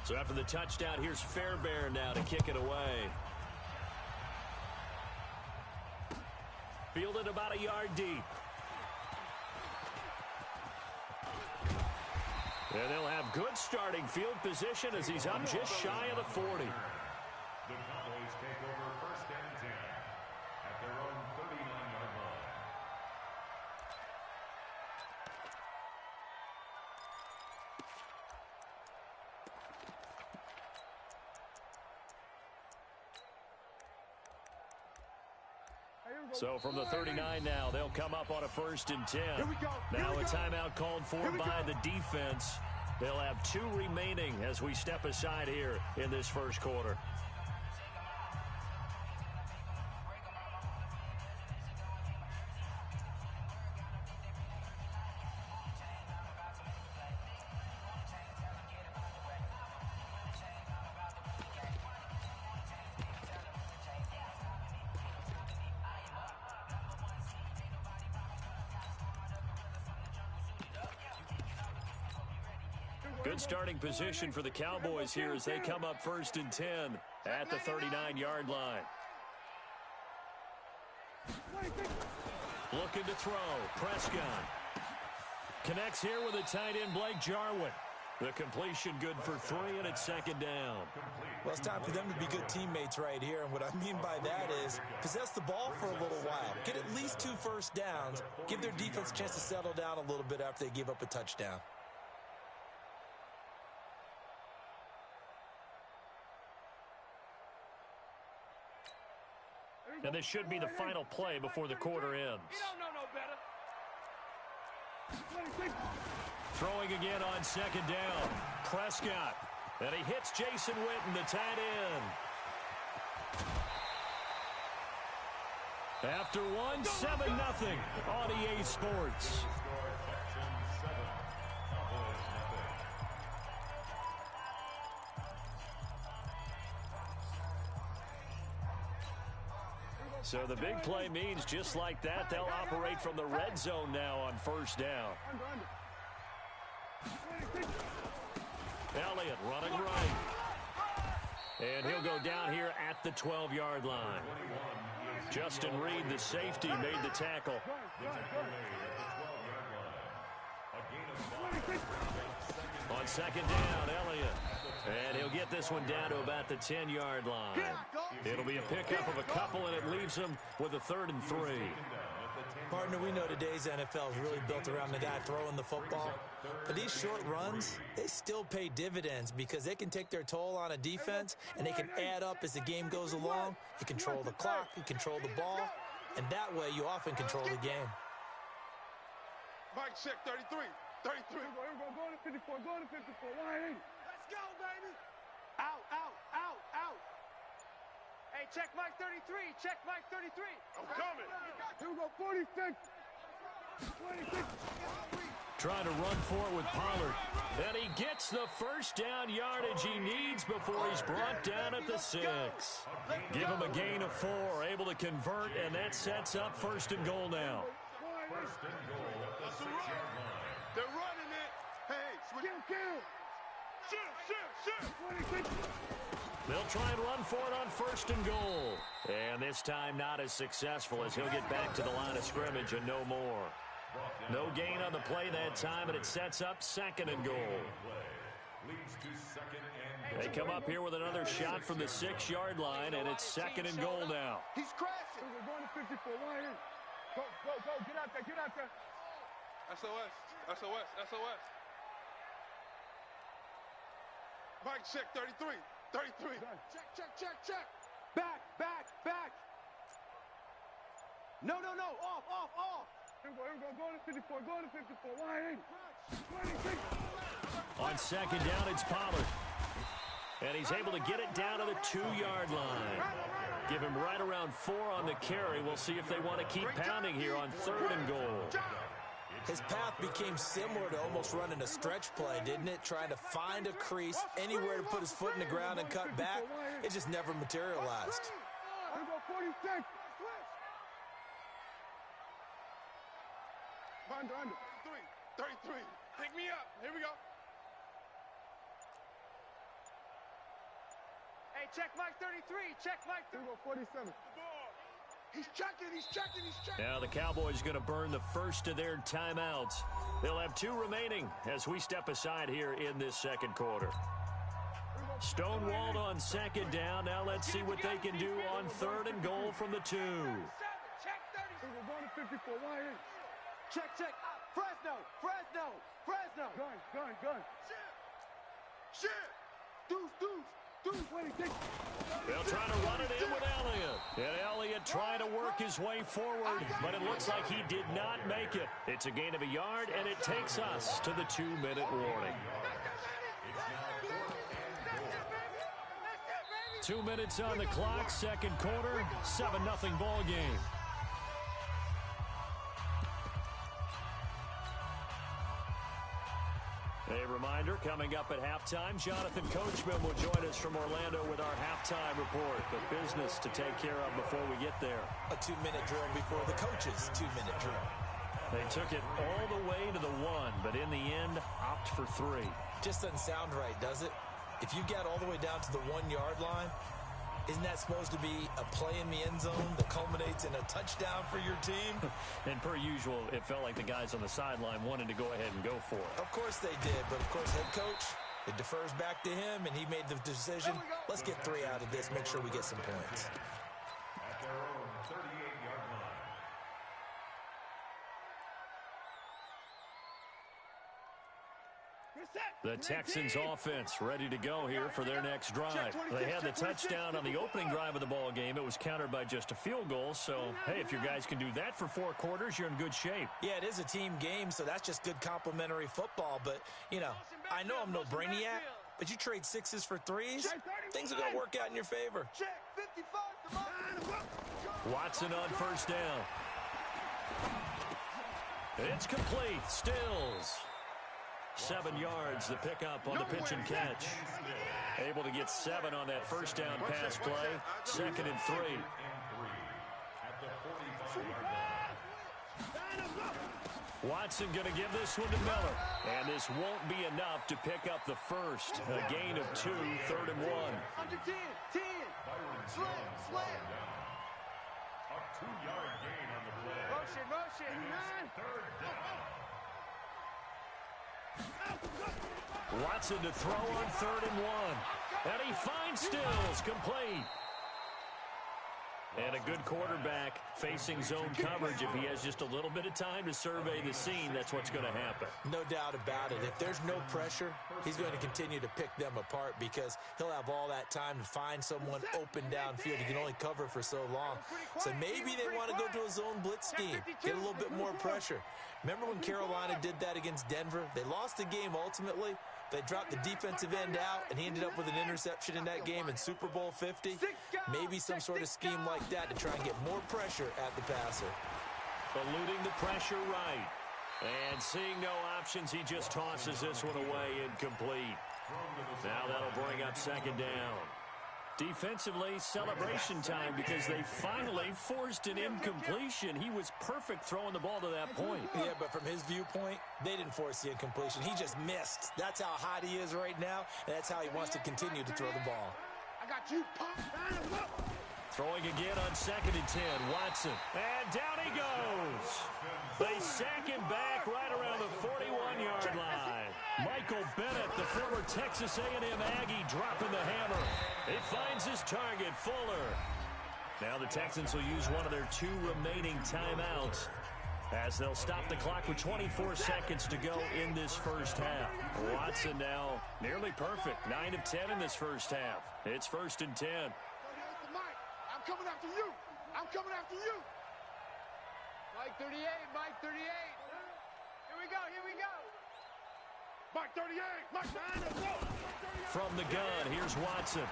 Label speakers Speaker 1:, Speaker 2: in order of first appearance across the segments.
Speaker 1: So after the touchdown, here's Fairbairn now to kick it away. Fielded about a yard deep. And they'll have good starting field position as he's up just shy of the 40.
Speaker 2: The Cowboys take over first and 10 at their own 39-yard line.
Speaker 1: So from the 39 now, they'll come up on a 1st and 10. Now a timeout called for by the defense. They'll have 2 remaining as we step aside here in this first quarter. Good starting position for the Cowboys here as they come up 1st and 10 at the 39-yard line. Looking to throw. Prescott connects here with a tight end, Blake Jarwin. The completion good for 3, and it's 2nd down.
Speaker 3: Well, it's time for them to be good teammates right here, and what I mean by that is possess the ball for a little while. Get at least 2 first downs. Give their defense a chance to settle down a little bit after they give up a touchdown.
Speaker 1: And this should be the final play before the quarter ends. Throwing again on 2nd down. Prescott. And he hits Jason Witten, the tight end. After one, 7-0 on EA Sports. So the big play means just like that, they'll operate from the red zone now on 1st down. Elliott running right. And he'll go down here at the 12-yard line. Justin Reed, the safety, made the tackle. On 2nd down, Elliott. And he'll get this one down to about the 10-yard line. It'll be a pickup of a couple, and it leaves him with a 3rd and 3.
Speaker 3: Partner, we know today's NFL is really built around the guy throwing the football. But these short runs, they still pay dividends because they can take their toll on a defense, and they can add up as the game goes along. You control the clock, you control the ball, and that way you often control the game.
Speaker 4: Mike, check 33. 33. Go to 54. Go to 54. Line. Let's go, baby. Out, out, out, out. Hey, check Mike 33. Check Mike 33. I'm coming. Here we go, 46. 26.
Speaker 1: Trying to run for it with Pollard. And he gets the first down yardage he needs before he's brought down at the 6. Give him a gain of 4, able to convert, and that sets up 1st and goal now.
Speaker 2: 1st and goal at the 6-yard line.
Speaker 4: They're running it. Hey, kill. Shoot.
Speaker 1: They'll try and run for it on 1st and goal. And this time not as successful as he'll get back to the line of scrimmage and no more. No gain on the play that time, and it sets up 2nd and goal. They come up here with another shot from the 6-yard line, and it's 2nd and goal now.
Speaker 4: He's crashing. We're going to 54. Go. Get out there. SOS. Mike, check 33. 33. Check. Back. No. Off. Here we go. Go to 54. Line. 26.
Speaker 1: On 2nd down, it's Pollard. And he's able to get it down to the 2-yard line. Give him right around 4 on the carry. We'll see if they want to keep pounding here on 3rd and goal.
Speaker 3: His path became similar to almost running a stretch play, didn't it? Trying to find a crease, anywhere to put his foot in the ground and cut back. It just never materialized.
Speaker 4: 33. Pick me up. Here we go. Hey, check Mike 33. Check Mike 47. He's checking.
Speaker 1: Now the Cowboys going to burn the first of their timeouts. They'll have 2 remaining as we step aside here in this second quarter. Stonewalled on second down. Now let's see what they can do on 3rd and goal from the 2.
Speaker 4: Check 54. Check. Fresno. Gun. Shit. Deuce.
Speaker 1: They'll try to run it in with Elliott. And Elliott trying to work his way forward, but it looks like he did not make it. It's a gain of a yard, and it takes us to the 2-minute warning. 2 minutes on the clock, second quarter, 7-0 ball game. A reminder, coming up at halftime, Jonathan Coachman will join us from Orlando with our halftime report. But business to take care of before we get there.
Speaker 3: A 2-minute drill before the coach's 2-minute drill.
Speaker 1: They took it all the way to the 1, but in the end, opt for 3.
Speaker 3: Just doesn't sound right, does it? If you get all the way down to the 1-yard line, isn't that supposed to be a play in the end zone that culminates in a touchdown for your team?
Speaker 1: And per usual, it felt like the guys on the sideline wanted to go ahead and go for it.
Speaker 3: Of course they did, but of course head coach, it defers back to him, and he made the decision. Let's get 3 out of this, make sure we get some points.
Speaker 2: At their own 38-yard line.
Speaker 1: The Texans offense ready to go here for their next drive. They had the touchdown on the opening drive of the ball game. It was countered by just a field goal. So, hey, if your guys can do that for 4 quarters, you're in good shape.
Speaker 3: Yeah, it is a team game, so that's just good complimentary football. But, you know, I know I'm no brainiac, but you trade 6s for 3s, things are going to work out in your favor.
Speaker 1: Watson on first down. It's complete. Stills. 7 yards, the pickup on the pitch and catch. Able to get 7 on that first down pass play. 2nd and 3. Watson going to give this one to Miller. And this won't be enough to pick up the first. A gain of 2, 3rd and 1.
Speaker 4: Under 10. Slam.
Speaker 2: A 2-yard gain on the play.
Speaker 4: Motion.
Speaker 2: 3rd down.
Speaker 1: Watson to throw on 3rd and 1. And he finds Stills, complete. And a good quarterback facing zone coverage. If he has just a little bit of time to survey the scene, that's what's going to happen.
Speaker 3: No doubt about it. If there's no pressure, he's going to continue to pick them apart because he'll have all that time to find someone open downfield. He can only cover for so long. So maybe they want to go to a zone blitz scheme, get a little bit more pressure. Remember when Carolina did that against Denver? They lost the game ultimately. They dropped the defensive end out, and he ended up with an interception in that game in Super Bowl 50. Maybe some sort of scheme like that to try and get more pressure at the passer.
Speaker 1: Eluding the pressure right. And seeing no options, he just tosses this one away incomplete. Now that'll bring up 2nd down. Defensively, celebration time because they finally forced an incompletion. He was perfect throwing the ball to that point.
Speaker 3: Yeah, but from his viewpoint, they didn't force the incompletion. He just missed. That's how hot he is right now, and that's how he wants to continue to throw the ball.
Speaker 4: I got you, pump.
Speaker 1: Throwing again on 2nd and 10, Watson. And down he goes. They sack him back right around the 41-yard line. Michael Bennett, the former Texas A&M Aggie, dropping the hammer. He finds his target, Fuller. Now the Texans will use one of their 2 remaining timeouts as they'll stop the clock with 24 seconds to go in this first half. Watson now nearly perfect, 9 of 10 in this first half. It's 1st and 10.
Speaker 4: I'm coming after you. Mike 38. Here we go. Mike 38.
Speaker 1: From the gun, here's Watson.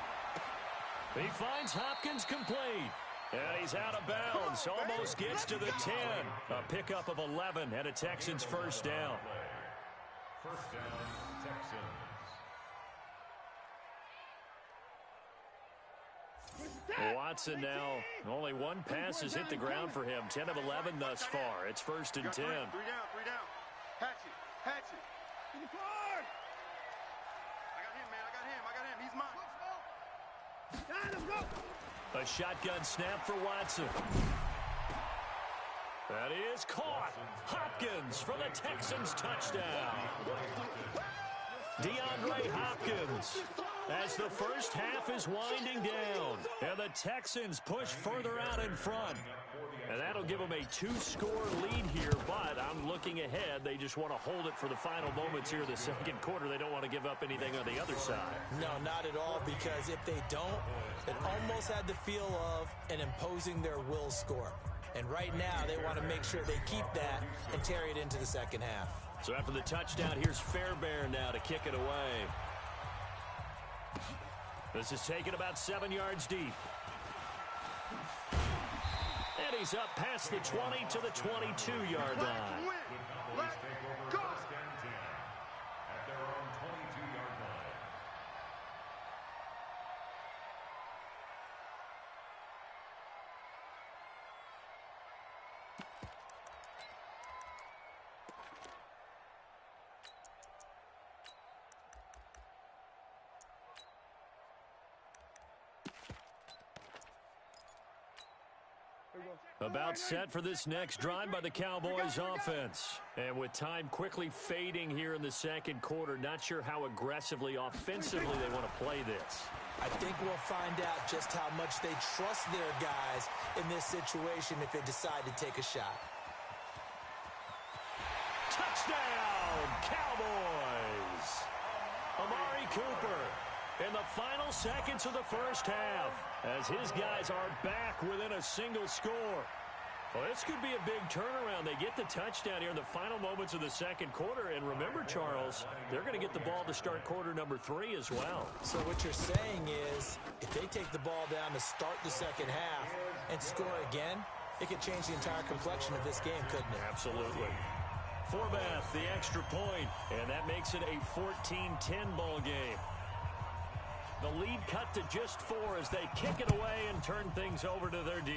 Speaker 1: He finds Hopkins complete. And he's out of bounds. Almost gets to the 10. A pickup of 11 and a Texans first down.
Speaker 2: First down, Texans.
Speaker 1: Watson now, only 1 pass has hit the ground for him. 10 of 11 thus far. It's 1st and 10.
Speaker 4: 3 down. Hatchet. In the car. I got him. He's mine.
Speaker 1: A shotgun snap for Watson. That is caught. Hopkins for the Texans touchdown. DeAndre Hopkins as the first half is winding down. And the Texans push further out in front. And that'll give them a 2-score lead here, but I'm looking ahead. They just want to hold it for the final moments here in the second quarter. They don't want to give up anything on the other side.
Speaker 3: No, not at all, because if they don't, it almost had the feel of an imposing their will score. And right now, they want to make sure they keep that and carry it into the second half.
Speaker 1: So after the touchdown, here's Fairbairn now to kick it away. This is taken about 7 yards deep. And he's up past the 20 to the 22-yard line.
Speaker 2: Let's take over first and 10 at their own 22-yard line.
Speaker 1: About set for this next drive by the Cowboys offense. And with time quickly fading here in the second quarter, not sure how aggressively, offensively they want to play this.
Speaker 3: I think we'll find out just how much they trust their guys in this situation if they decide to take a shot.
Speaker 1: Touchdown, Cowboys! Amari Cooper in the final seconds of the first half as his guys are back within a single score. Well, this could be a big turnaround. They get the touchdown here in the final moments of the second quarter. And remember, Charles, they're going to get the ball to start quarter number 3 as well.
Speaker 3: So what you're saying is if they take the ball down to start the second half and score again, it could change the entire complexion of this game, couldn't it?
Speaker 1: Absolutely. Forbath, the extra point, and that makes it a 14-10 ball game. The lead cut to just 4 as they kick it away and turn things over to their D.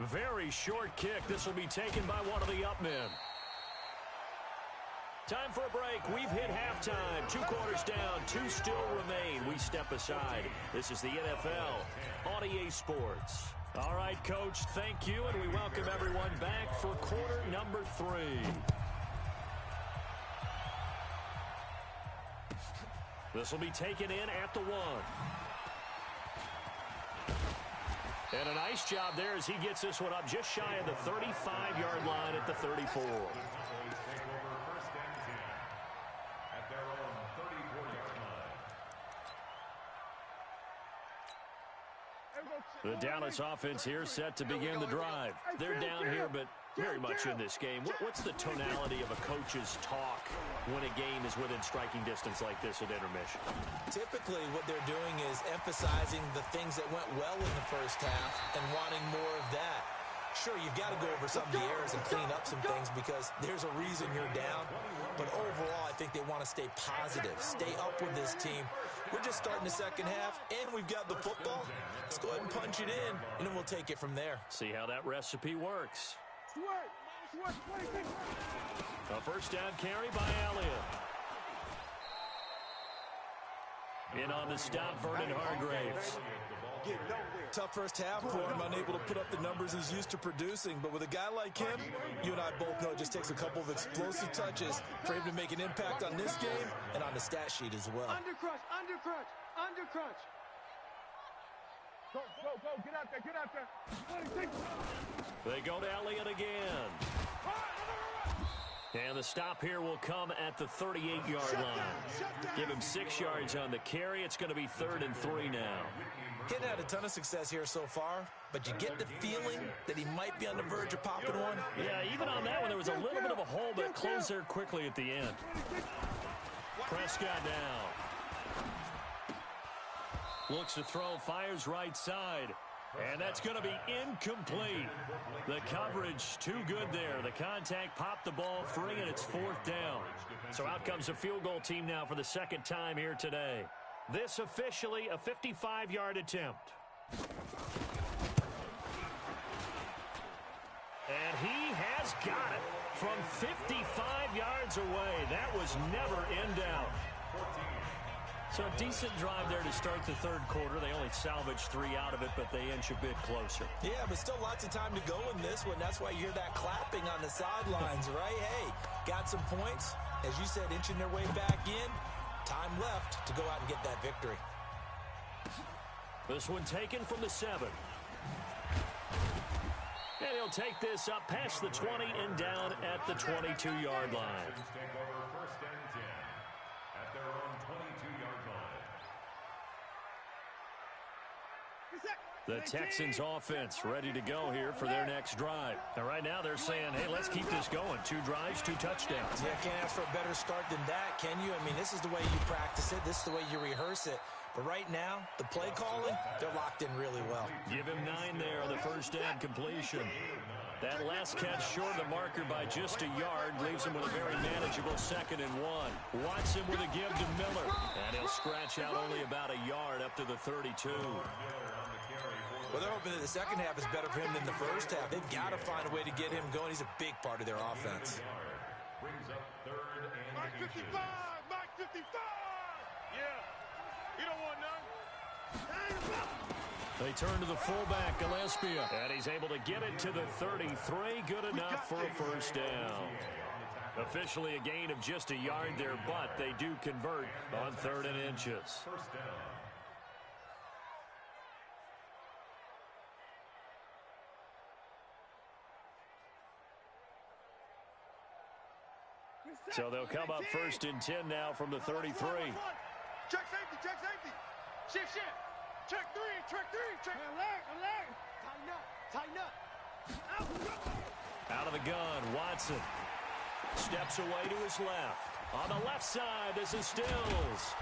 Speaker 1: Very short kick. This will be taken by one of the up men. Time for a break. We've hit halftime. 2 quarters down. 2 still remain. We step aside. This is the NFL on EA Sports. All right, Coach, thank you, and we welcome everyone back for quarter number 3. This will be taken in at the 1. And a nice job there as he gets this one up just shy of the 35-yard line at the 34. The Dallas offense here set to begin the drive. They're down here, but very much in this game. What's the tonality of a coach's talk when a game is within striking distance like this at intermission?
Speaker 3: Typically, what they're doing is emphasizing the things that went well in the first half and wanting more of that. Sure, you've got to go over some of the errors and clean up some things because there's a reason you're down. But overall, I think they want to stay positive, stay up with this team. We're just starting the second half, and we've got the football. Let's go ahead and punch it in, and then we'll take it from there.
Speaker 1: See how that recipe works. A first down carry by Elliott. In on the stop, Vernon Hargraves.
Speaker 3: Tough first half for him, unable to put up the numbers he's used to producing. But with a guy like him, you and I both know it just takes a couple of explosive touches for him to make an impact on this game and on the stat sheet as well.
Speaker 4: Undercrunch, undercrunch, undercrunch. Go, get out there.
Speaker 1: They go to Elliott again. And the stop here will come at the 38-yard line. Give him 6 yards on the carry. It's going to be 3rd and 3 now.
Speaker 3: Hadn't had a ton of success here so far, but you get the feeling that he might be on the verge of popping one.
Speaker 1: Yeah, even on that one, there was a little bit of a hole, but it closed there quickly at the end. Prescott now. Looks to throw, fires right side. And that's going to be incomplete. The coverage too good there. The contact popped the ball free, and it's 4th down. So out comes a field goal team now for the second time here today. This officially a 55-yard attempt. And he has got it from 55 yards away. That was never in doubt. So a decent drive there to start the third quarter. They only salvaged 3 out of it, but they inch a bit closer.
Speaker 3: Yeah, but still lots of time to go in this one. That's why you hear that clapping on the sidelines, right? Hey, got some points. As you said, inching their way back in. Time left to go out and get that victory.
Speaker 1: This one taken from the 7. And he'll take this up past the 20 and down at the 22-yard line.
Speaker 2: Take over first and 10 at their own 22-yard line.
Speaker 1: The Texans offense ready to go here for their next drive. And right now they're saying, hey, let's keep this going. 2 drives, 2 touchdowns.
Speaker 3: Yeah, can't ask for a better start than that, can you? I mean, this is the way you practice it. This is the way you rehearse it. But right now, the play calling, they're locked in really well.
Speaker 1: Give him 9 there on the first down completion. That last catch short of the marker by just a yard leaves him with a very manageable 2nd and 1. Watson with a give to Miller. And he'll scratch out only about a yard up to the 32.
Speaker 3: Well, they're hoping that the second half is better for him than the first half. They've got to find a way to get him going. He's a big part of their offense.
Speaker 2: Brings up 3rd and
Speaker 4: Mike 55! Mike 55! Yeah. You don't want none.
Speaker 1: They turn to the fullback, Gillespie, and he's able to get it to the 33. Good enough for a first down. Officially a gain of just a yard there, but they do convert on 3rd and inches.
Speaker 2: First down.
Speaker 1: So they'll come up 1st and 10 now from the 33.
Speaker 4: Check safety, check safety. Shift, shift. Check 3, check 3, check. Alert. Tighten up.
Speaker 1: Out of the gun, Watson steps away to his left. On the left side, this is Stills.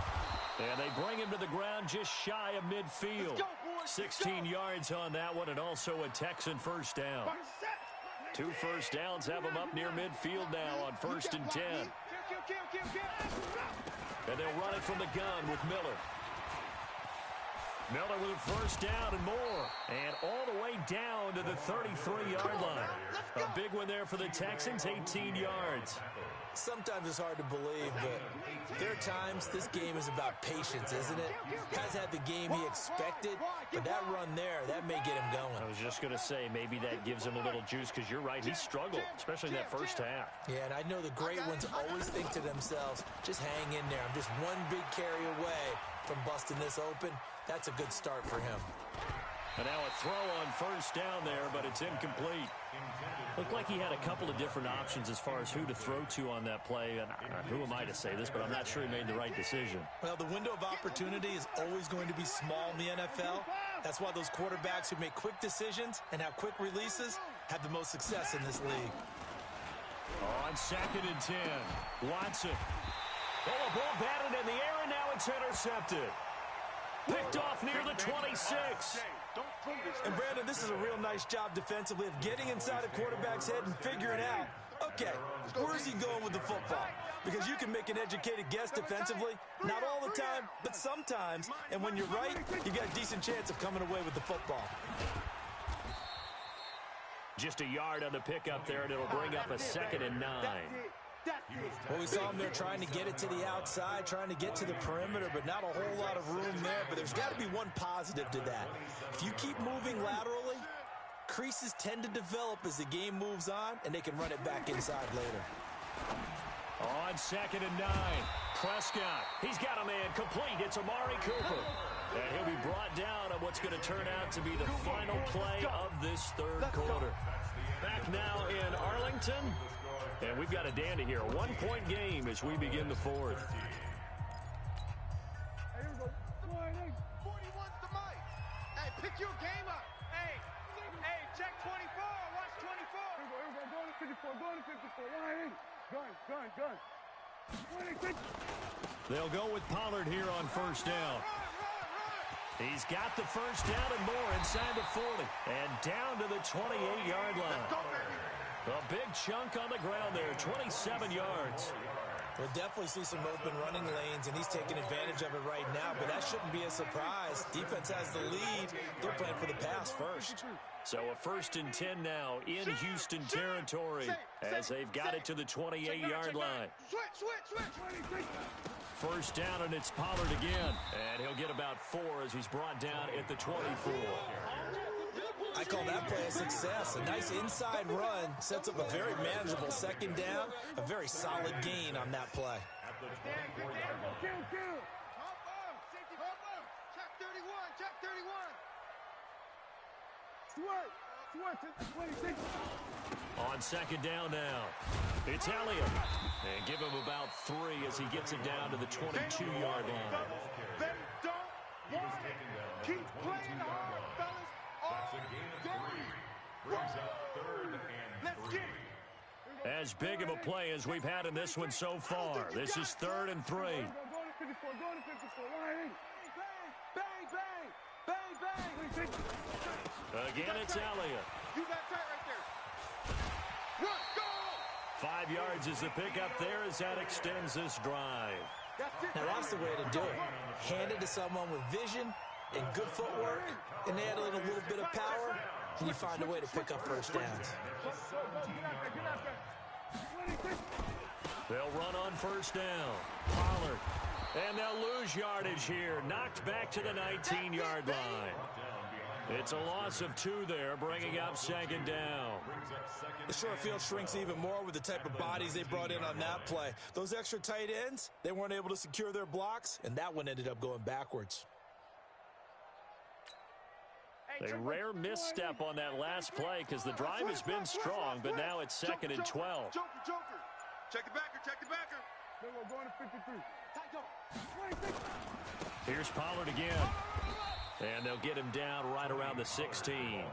Speaker 1: And they bring him to the ground just shy of midfield. 16 yards on that one, and also a Texan first down. 2 first downs have him up near midfield now on 1st and 10. And they'll run it from the gun with Miller. Miller with a first down and more. And all the way down to the 33-yard line. A big one there for the Texans, 18 yards.
Speaker 3: Sometimes it's hard to believe, but there are times this game is about patience, isn't it? Has had the game he expected, but that run there, that may get him going.
Speaker 1: I was just going to say, maybe that gives him a little juice, because you're right, he struggled, especially in that first half.
Speaker 3: Yeah, and I know the great ones always think to themselves, just hang in there. I'm just one big carry away from busting this open. That's a good start for him.
Speaker 1: And now a throw on first down there, but it's incomplete. Looked like he had a couple of different options as far as who to throw to on that play. And who am I to say this, but I'm not sure he made the right decision.
Speaker 3: Well, the window of opportunity is always going to be small in the NFL. That's why those quarterbacks who make quick decisions and have quick releases have the most success in this league.
Speaker 1: On 2nd and 10, Watson. Oh, a ball batted in the air, and now it's intercepted. Picked off near the 26.
Speaker 3: And, Brandon, this is a real nice job defensively of getting inside a quarterback's head and figuring out, okay, where's he going with the football? Because you can make an educated guess defensively, not all the time, but sometimes. And when you're right, you got a decent chance of coming away with the football.
Speaker 1: Just a yard on the pickup there, and it'll bring up a 2nd and 9.
Speaker 3: Well, we saw him there trying to get it to the outside, trying to get to the perimeter, but not a whole lot of room there. But there's got to be one positive to that. If you keep moving laterally, creases tend to develop as the game moves on, and they can run it back inside later.
Speaker 1: On 2nd and 9, Prescott. He's got a man complete. It's Amari Cooper. And he'll be brought down on what's going to turn out to be the final play of this third quarter. Back now in Arlington. And we've got a dandy here. A 1-point game as we begin the fourth.
Speaker 4: Hey, here we go. 41's the mic. Hey, pick your game up. Hey, check 24. Watch 24. Here we go. Go to 54. Go to 54. Gun.
Speaker 1: They'll go with Pollard here on first down. He's got the first down and more inside the 40. And down to the 28-yard line. A big chunk on the ground there, 27 yards.
Speaker 3: We'll definitely see some open running lanes, and he's taking advantage of it right now, but that shouldn't be a surprise. Defense has the lead. They're playing for the pass first.
Speaker 1: So a 1st and 10 now in Houston territory as they've got it to the 28-yard line.
Speaker 4: Switch.
Speaker 1: first down, and it's Pollard again. And he'll get about 4 as he's brought down at the 24.
Speaker 3: I call that play a success. A nice inside run sets up a very manageable second down. A very solid gain on that play.
Speaker 1: On second down now, it's Elliott. And give him about 3 as he gets it down to the 22-yard line.
Speaker 4: They don't want it. Keep playing hard, fellas.
Speaker 2: That's a gain of 3. Brings up 3rd and 3.
Speaker 4: Let's get it.
Speaker 1: As big of a play as we've had in this one so far. This is 3rd and 3.
Speaker 4: Go to 54. Go to 54. Bang, bang, bang, bang, bang.
Speaker 1: Again, it's Elliott.
Speaker 4: You got tight right there. Run, go!
Speaker 1: 5 yards is the pickup there as that extends this drive.
Speaker 4: That's it.
Speaker 3: Now that's the way to do it. Hand it to someone with vision and good footwork, and add a little bit of power, and you find a way to pick up first downs.
Speaker 1: They'll run on first down. Pollard. And they'll lose yardage here. Knocked back to the 19-yard line. It's a loss of 2 there, bringing up second down.
Speaker 3: The short field shrinks even more with the type of bodies they brought in on that play. Those extra tight ends, they weren't able to secure their blocks, and that one ended up going backwards.
Speaker 1: A rare misstep on that last play because the drive has been strong, but now it's 2nd and 12.
Speaker 4: Joker. Check the backer, check the backer. We're going to 53.
Speaker 1: Here's Pollard again. And they'll get him down right around the 16.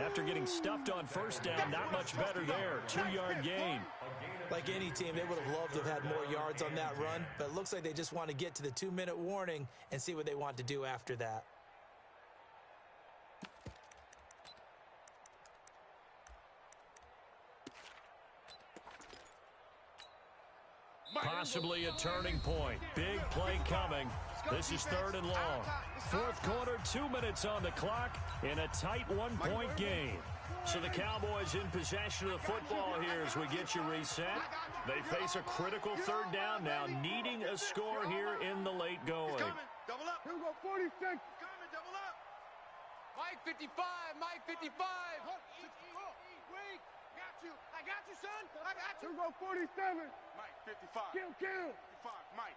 Speaker 1: After getting stuffed on first down, not much better there. 2-yard gain.
Speaker 3: Like any team, they would have loved to have had more yards on that run, but it looks like they just want to get to the 2-minute warning and see what they want to do after that.
Speaker 1: Possibly a turning point. Big play coming. This is 3rd and long. 4th quarter, 2 minutes on the clock in a tight 1-point game. So the Cowboys in possession of the football here as we get you reset. They face a critical 3rd down now, needing a score here in the late going.
Speaker 4: Double up. Here we go, 46. Coming, double up. Mike 55, Mike 55. Wait, I got you, son. I got you. Here we go, 47. Mike 55. Kill. 55, Mike.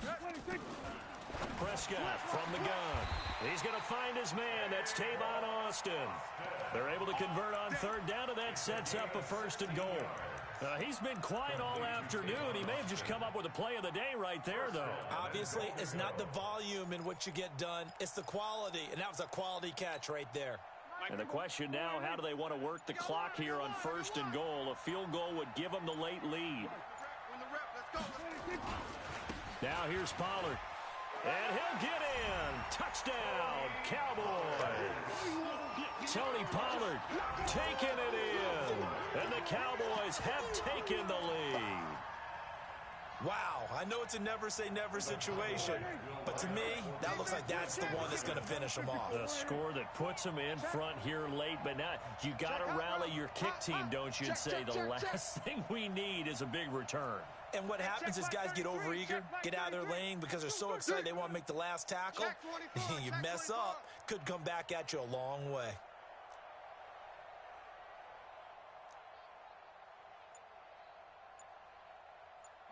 Speaker 4: 26.
Speaker 1: Prescott from the gun. He's going to find his man. That's Tavon Austin. They're able to convert on 3rd down, and that sets up a 1st and goal. He's been quiet all afternoon. He may have just come up with a play of the day right there, though.
Speaker 3: Obviously, it's not the volume in which you get done. It's the quality, and that was a quality catch right there.
Speaker 1: And the question now, how do they want to work the clock here on 1st and goal? A field goal would give them the late lead. Now here's Pollard. And he'll get in. Touchdown, Cowboys. Tony Pollard taking it in. And the Cowboys have taken the lead.
Speaker 3: Wow, I know it's a never-say-never situation, but to me, that looks like that's the one that's going to finish them off.
Speaker 1: The score that puts them in front here late, but now you got to rally your kick team, don't you, and say the last thing we need is a big return.
Speaker 3: And what happens is guys get overeager, get out of their lane because they're so excited they want to make the last tackle. You mess up, could come back at you a long way.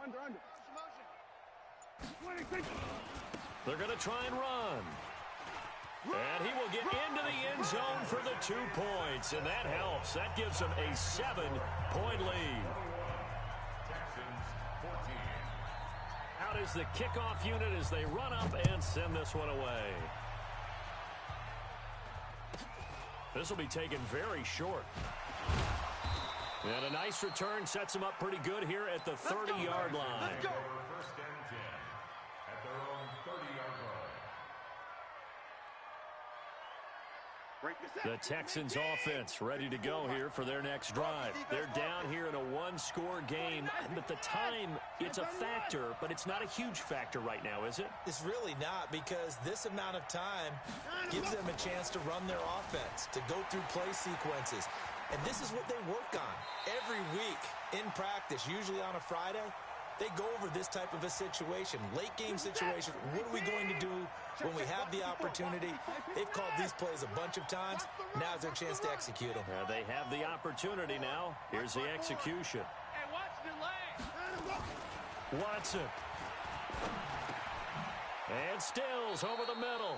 Speaker 4: Under.
Speaker 1: They're going to try and run. And he will get into the end zone for the 2 points, and that helps. That gives them a 7-point lead. Out is the kickoff unit as they run up and send this one away. This will be taken very short. And a nice return sets them up pretty good here at the 30-yard line.
Speaker 2: First and 10 at their own 30-yard line.
Speaker 1: The Texans offense ready to go here for their next drive. They're down here in a 1-score game, but the time, it's a factor, but it's not a huge factor right now, is it?
Speaker 3: It's really not, because this amount of time gives them a chance to run their offense, to go through play sequences. And this is what they work on every week in practice, usually on a Friday. They go over this type of a situation, late game situation. What are we going to do when we have the opportunity? They've called these plays a bunch of times. Now's their chance to execute them.
Speaker 1: They have the opportunity now. Here's the execution. Watson. And Stills over the middle.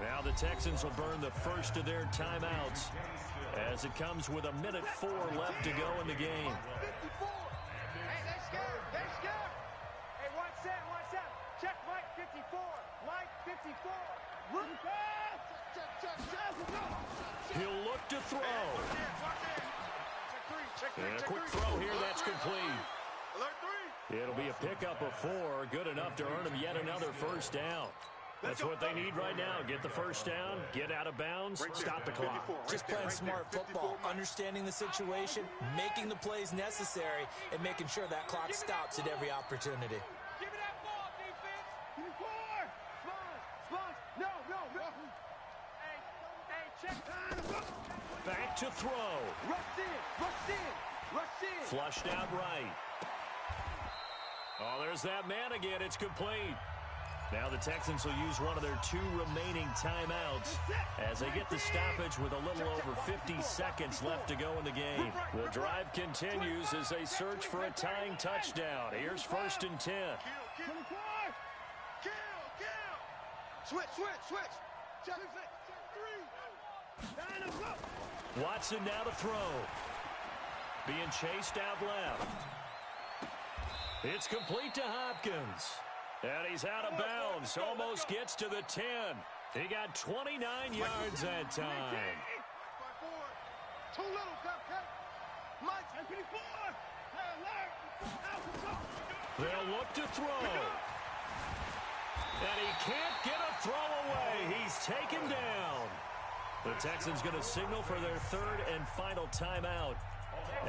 Speaker 1: Now the Texans will burn the first of their timeouts as it comes with 1:04 left to go in the game.
Speaker 4: Hey, they scared. They scared. Hey, watch that. Check Mike 54. Mike 54.
Speaker 1: He'll look to throw. And a quick throw here. That's complete. It'll be a pickup of 4. Good enough to earn them yet another first down. That's what they need right now. Get the first down, get out of bounds, stop the clock.
Speaker 3: Just playing smart football, understanding the situation, making the plays necessary, and making sure that clock stops at every opportunity.
Speaker 4: Give me that ball, defense. 4. Spons. No. Hey, check.
Speaker 1: Back to throw.
Speaker 4: Rush in.
Speaker 1: Flushed out right. Oh, there's that man again. It's complete. Now the Texans will use one of their 2 remaining timeouts as they get the stoppage with a little over 50 seconds left to go in the game. The drive continues as they search for a tying touchdown. Here's 1st and 10.
Speaker 4: Kill. Switch. Check 3.
Speaker 1: Watson now to throw. Being chased out left. It's complete to Hopkins. And he's out of bounds. Almost gets to the 10. He got 29 yards that time.
Speaker 4: Too little, cupcake. Mike 54.
Speaker 1: They'll look to throw. And he can't get a throw away. He's taken down. The Texans going to signal for their 3rd and final timeout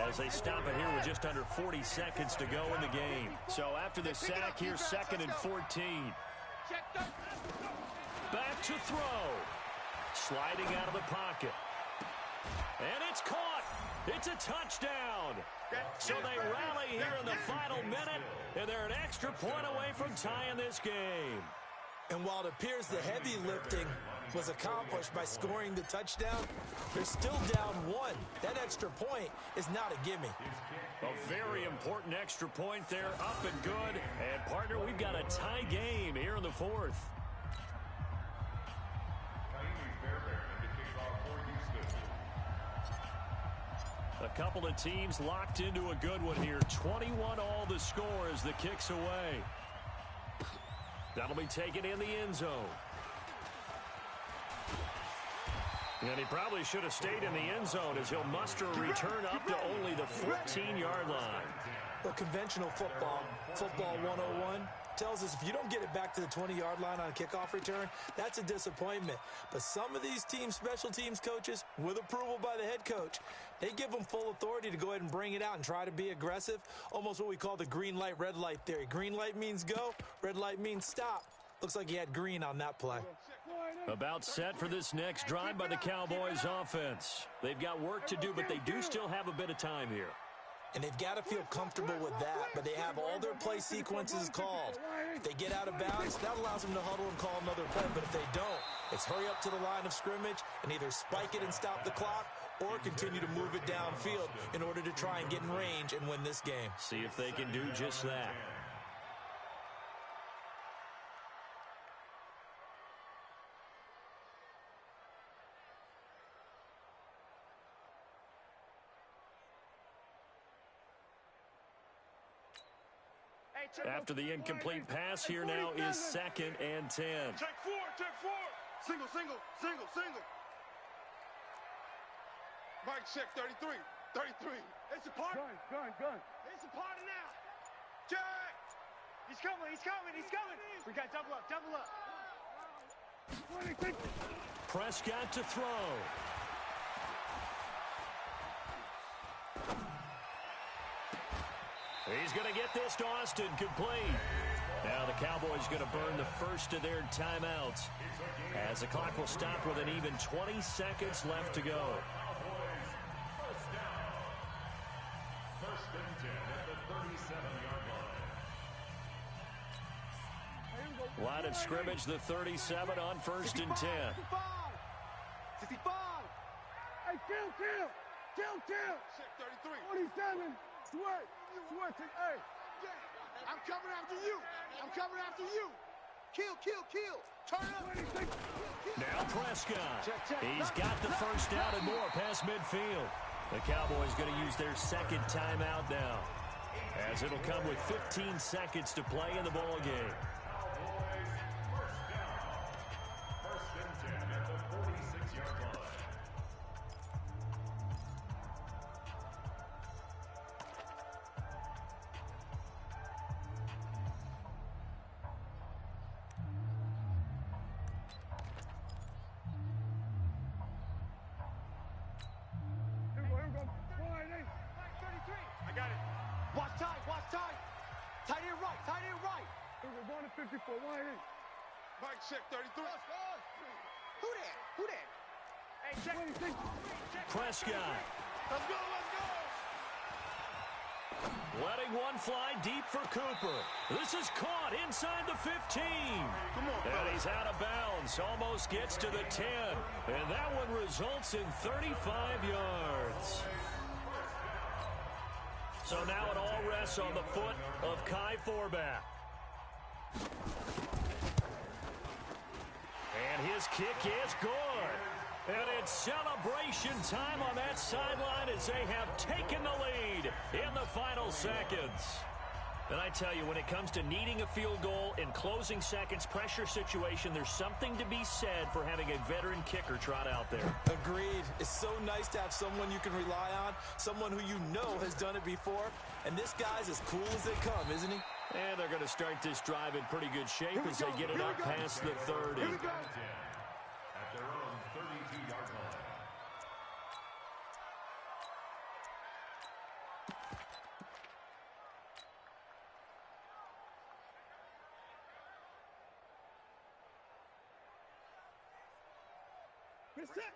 Speaker 1: as they stop it here with just under 40 seconds to go in the game. So after the sack, here's 2nd and 14. Back to throw. Sliding out of the pocket. And it's caught. It's a touchdown. So they rally here in the final minute, and they're an extra point away from tying this game.
Speaker 3: And while it appears the heavy lifting was accomplished by scoring the touchdown, they're still down 1. That extra point is not a gimme.
Speaker 1: A very important extra point there, up and good. And, partner, we've got a tie game here in the 4th. A couple of teams locked into a good one here. 21 all the score as the kick's away. That'll be taken in the end zone. And he probably should have stayed in the end zone as he'll muster a return up to only the 14-yard line.
Speaker 3: Well, conventional football 101, tells us if you don't get it back to the 20-yard line on a kickoff return, that's a disappointment. But some of these teams, special teams coaches, with approval by the head coach, they give them full authority to go ahead and bring it out and try to be aggressive, almost what we call the green light, red light theory. Green light means go, red light means stop. Looks like he had green on that play.
Speaker 1: About set for this next drive by the Cowboys offense. They've got work to do, but they do still have a bit of time here.
Speaker 3: And they've got to feel comfortable with that, but they have all their play sequences called. If they get out of bounds, that allows them to huddle and call another play. But if they don't, it's hurry up to the line of scrimmage and either spike it and stop the clock or continue to move it downfield in order to try and get in range and win this game.
Speaker 1: See if they can do just that. After the incomplete pass, here now is 2nd and 10.
Speaker 4: Check 4. Single. Mike check 33. It's a party. Gun. It's a party now. Check. He's coming. We got double up.
Speaker 1: Prescott to throw. He's going to get this to Austin, complete. Now the Cowboys going to burn the first of their timeouts as the clock will stop with an even 20 seconds left to go.
Speaker 2: First and 10 at the 37-yard line.
Speaker 1: Line of scrimmage, the 37 on 1st and 10.
Speaker 4: 65. 65. Hey, kill. Check 33. 47. Sweat. Hey. I'm coming after you. Kill. Turn up.
Speaker 1: Now Prescott. He's got the first down and more past midfield. The Cowboys going to use their second timeout now, as it'll come with 15 seconds to play in the ball game.
Speaker 2: First and 10 at the 46-yard line.
Speaker 4: I got it. Watch tight. Tight end right. We're going to 54. Mike, check 33. Who that? Hey, check.
Speaker 1: Prescott
Speaker 4: Let's go.
Speaker 1: letting one fly deep for Cooper. This is caught inside the 15.
Speaker 4: Come on,
Speaker 1: And he's out of bounds. Almost gets to the 10. And that one results in 35 yards. So now it all rests on the foot of Kai Forbath. And his kick is good. And it's celebration time on that sideline as they have taken the lead in the final seconds. And I tell you, when it comes to needing a field goal in closing seconds, pressure situation, there's something to be said for having a veteran kicker trot out there.
Speaker 3: Agreed. It's so nice to have someone you can rely on, someone who you know has done it before. And this guy's as cool as they come, isn't he?
Speaker 1: And they're going to start this drive in pretty good shape as they get it up past the 30.
Speaker 2: At their own 32-yard line.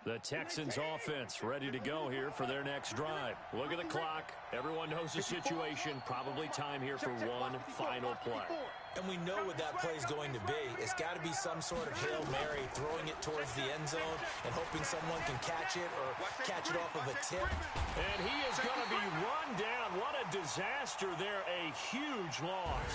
Speaker 1: The Texans offense ready to go here for their next drive. Look at the clock. Everyone knows the situation. Probably time here for one final play.
Speaker 3: And we know what that play is going to be. It's got to be some sort of Hail Mary, throwing it towards the end zone and hoping someone can catch it or catch it off of a tip.
Speaker 1: And he is going to be run down. What a disaster there. A huge loss.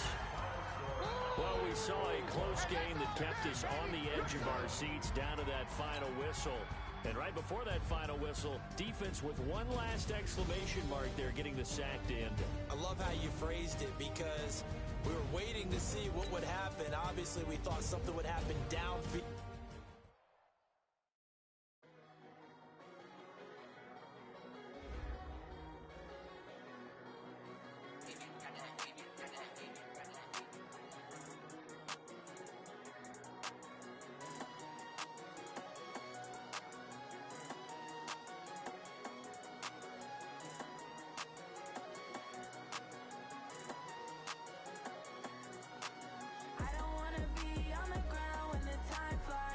Speaker 1: Well, we saw a close game that kept us on the edge of our seats down to that final whistle. And right before that final whistle, defense with one last exclamation mark there, getting the sack to end it.
Speaker 3: I love how you phrased it because we were waiting to see what would happen. Obviously, we thought something would happen downfield.
Speaker 5: I don't wanna be on the ground when the time flies.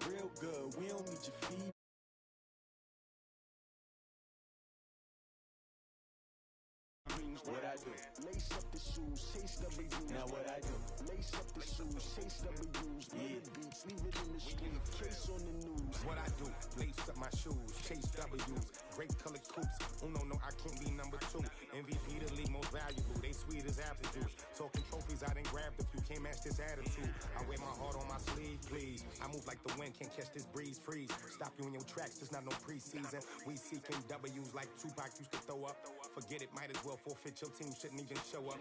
Speaker 5: real good. We don't need your feet. What I do? Lace up the shoes, chase W's. Now what I do? Lace up the shoes, chase W's. Yeah, beats, leave it in the street, case on the news.
Speaker 6: What I do? Lace up my shoes, chase W's. Great colored coops. No, I can't be number 2. MVP the league most valuable. They sweet as apple juice. Talking trophies, I done grabbed a few. Can't match this attitude. I wear my heart on my sleeve, please. I move like the wind, can't catch this breeze. Freeze. Stop you in your tracks. There's not no preseason. We seeking W's like Tupac used to throw up. Forget it, might as well forfeit. Your team shouldn't even show up.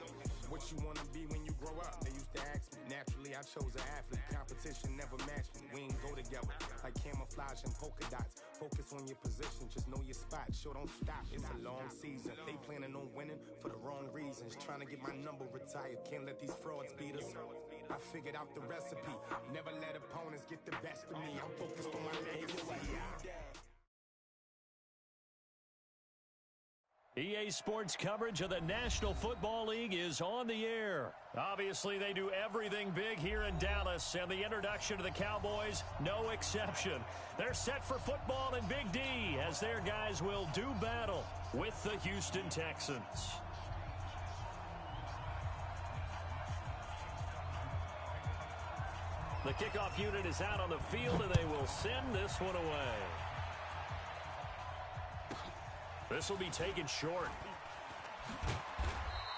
Speaker 6: What you want to be when you grow up? They used to ask me. Naturally, I chose an athlete. Competition never matched me. We ain't go together. Like camouflage and polka dots. Focus on your position. Just know your spot. Sure, don't stop. It's a long season. They planning on winning for the wrong reasons. Trying to get my number retired. Can't let these frauds beat us. I figured out the recipe. Never let opponents get the best of me. I'm focused on my legacy.
Speaker 1: EA Sports coverage of the National Football League is on the air. Obviously, they do everything big here in Dallas, and the introduction to the Cowboys, no exception. They're set for football in Big D as their guys will do battle with the Houston Texans. The kickoff unit is out on the field, and they will send this one away. This will be taken short.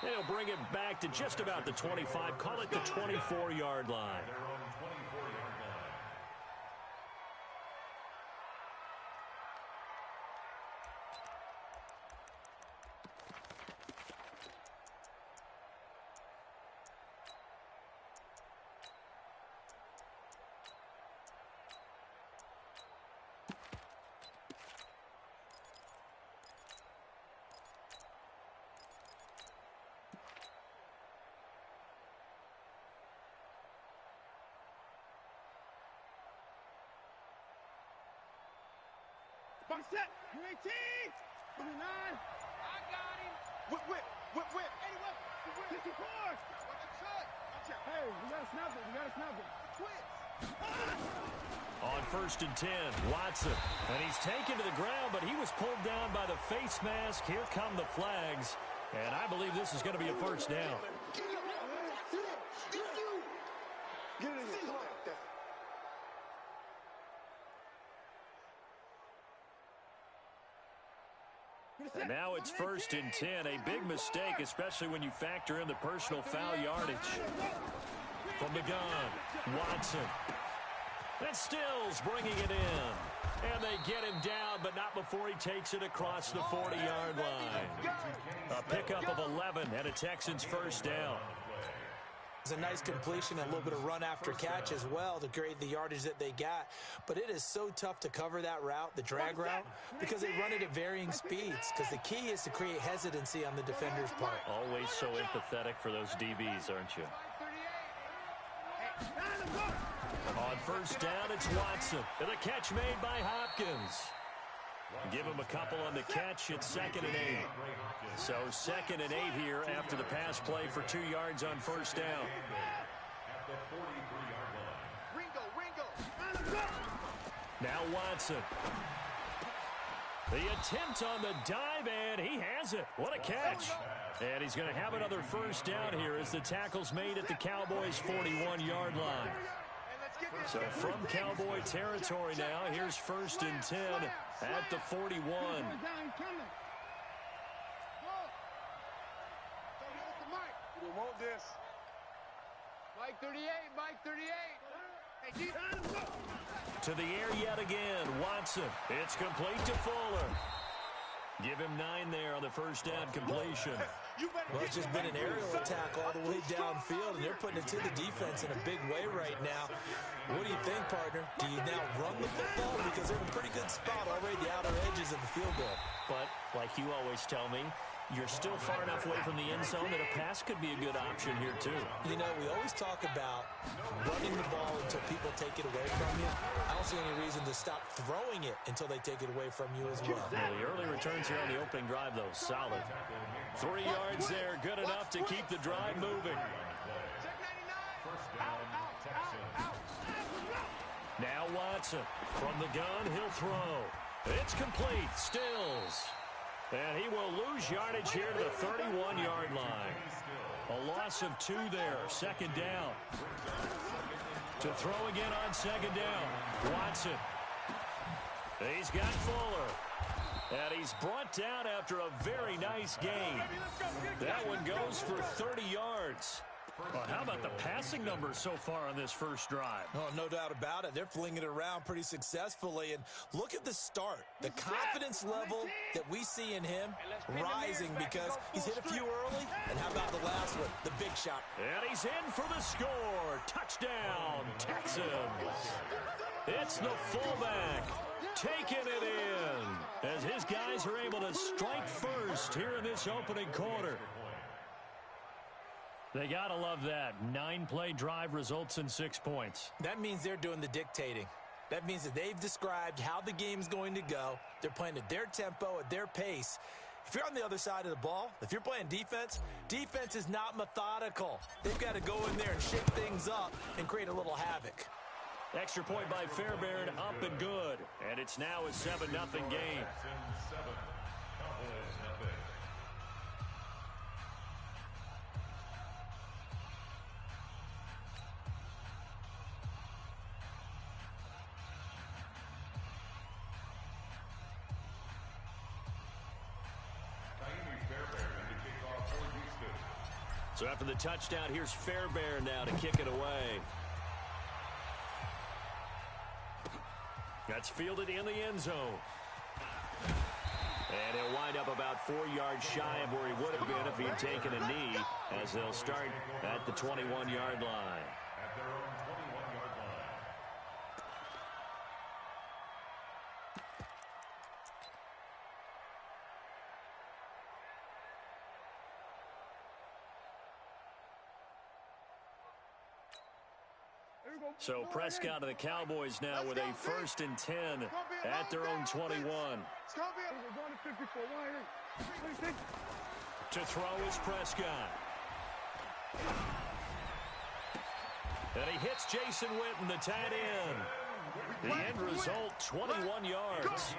Speaker 1: And he'll bring it back to just about the 25. Call it the 24-yard line.
Speaker 4: Box set. UAT. 29. I got him. Whip. 81. 54. Hey, we gotta snap it. Quit.
Speaker 1: On 1st and 10, Watson. And he's taken to the ground, but he was pulled down by the face mask. Here come the flags. And I believe this is going to be a first down.
Speaker 4: Get it in here. Come on.
Speaker 1: And now it's 1st and 10. A big mistake, especially when you factor in the personal foul yardage. From the gun, Watson. And Stills bringing it in. And they get him down, but not before he takes it across the 40-yard line. A pickup of 11 and a Texans first down.
Speaker 3: It's a nice completion and a little bit of run after catch as well to grade the yardage that they got. But it is so tough to cover that route, the drag route, because they run it at varying speeds. Because the key is to create hesitancy on the defender's part.
Speaker 1: Always so empathetic for those DBs, aren't you? On 1st down, it's Watson. And the catch made by Hopkins. Give him a couple on the catch. It's 2nd and 8. So 2nd and 8 here after the pass play for 2 yards on 1st down. Now Watson. The attempt on the dive, and he has it. What a catch. And he's going to have another first down here as the tackle's made at the Cowboys' 41-yard line. So from Cowboy territory now, here's 1st and 10 at the 41.
Speaker 4: We want this. Mike 38, Mike 38.
Speaker 1: To the air yet again, Watson. It's complete to Fuller. Give him 9 there on the first down completion.
Speaker 3: Well, it's just been an aerial attack all the way downfield, and they're putting it to the defense in a big way right now. What do you think, partner? Do you now run the football? Because they're in a pretty good spot already at the outer edges of the field goal.
Speaker 1: But, like you always tell me, you're still far enough away from the end zone that a pass could be a good option here, too.
Speaker 3: You know, we always talk about running the ball until people take it away from you. I don't see any reason to stop throwing it until they take it away from you as well.
Speaker 1: Well, the early returns here on the opening drive, though, solid. 3 yards there, good enough to keep the drive moving. Now Watson. From the gun, he'll throw. It's complete. Stills. And he will lose yardage here to the 31-yard line. A loss of 2 there. Second down. To throw again on second down. Watson. He's got Fuller. And he's brought down after a very nice gain. That one goes for 30 yards. Well, how about the passing numbers so far on this first drive?
Speaker 3: Oh, no doubt about it. They're flinging it around pretty successfully. And look at the start. The confidence level that we see in him rising because he's hit a few early. And how about the last one, the big shot?
Speaker 1: And he's in for the score. Touchdown, Texans. It's the fullback taking it in as his guys are able to strike first here in this opening quarter. They got to love that. 9-play drive results in 6 points.
Speaker 3: That means they're doing the dictating. That means that they've described how the game's going to go. They're playing at their tempo, at their pace. If you're on the other side of the ball, if you're playing defense, defense is not methodical. They've got to go in there and shake things up and create a little havoc.
Speaker 1: Extra point by Fairbairn, up and good. And it's now a 7-0 game. So after the touchdown, here's Fairbairn now to kick it away. That's fielded in the end zone. And he'll wind up about 4 yards shy of where he would have been if he had taken a knee, as they'll start at the 21-yard line.
Speaker 2: At their own 21-yard line.
Speaker 1: So Prescott of the Cowboys now with a 1st and 10 at their own 21. To throw is Prescott. And he hits Jason Witten, the tight end. The end result, 21 yards.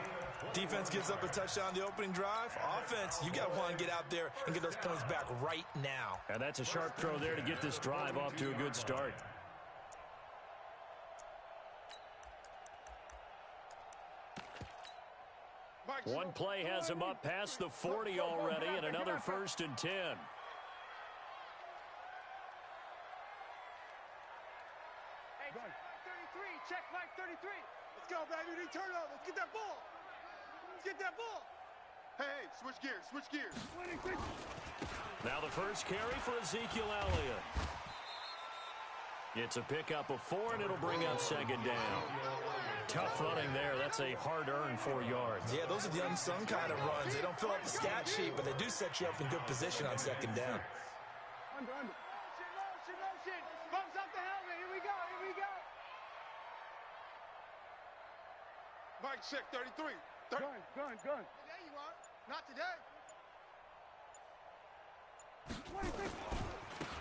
Speaker 3: Defense gives up a touchdown the opening drive. Offense, you got to want to get out there and get those points back right now.
Speaker 1: And that's a sharp throw there to get this drive off to a good start. One play has him up past the 40 already, and another 1st and 10.
Speaker 4: Hey, check 33. Check Mike 33. Let's go, baby. We need turnover. Let's get that ball. Let's get that ball. Hey, switch gears. Switch gears.
Speaker 1: Now the first carry for Ezekiel Elliott. It's a pickup of 4, and it'll bring up second down. Tough running there. That's a hard-earned 4 yards.
Speaker 3: Yeah, those are the unsung kind of runs. They don't fill up the stat sheet, but they do set you up in good position on second down.
Speaker 4: Under. Motion. Bumps up the helmet. Here we go. Mike, check 33. Gun. Today you are. Not today.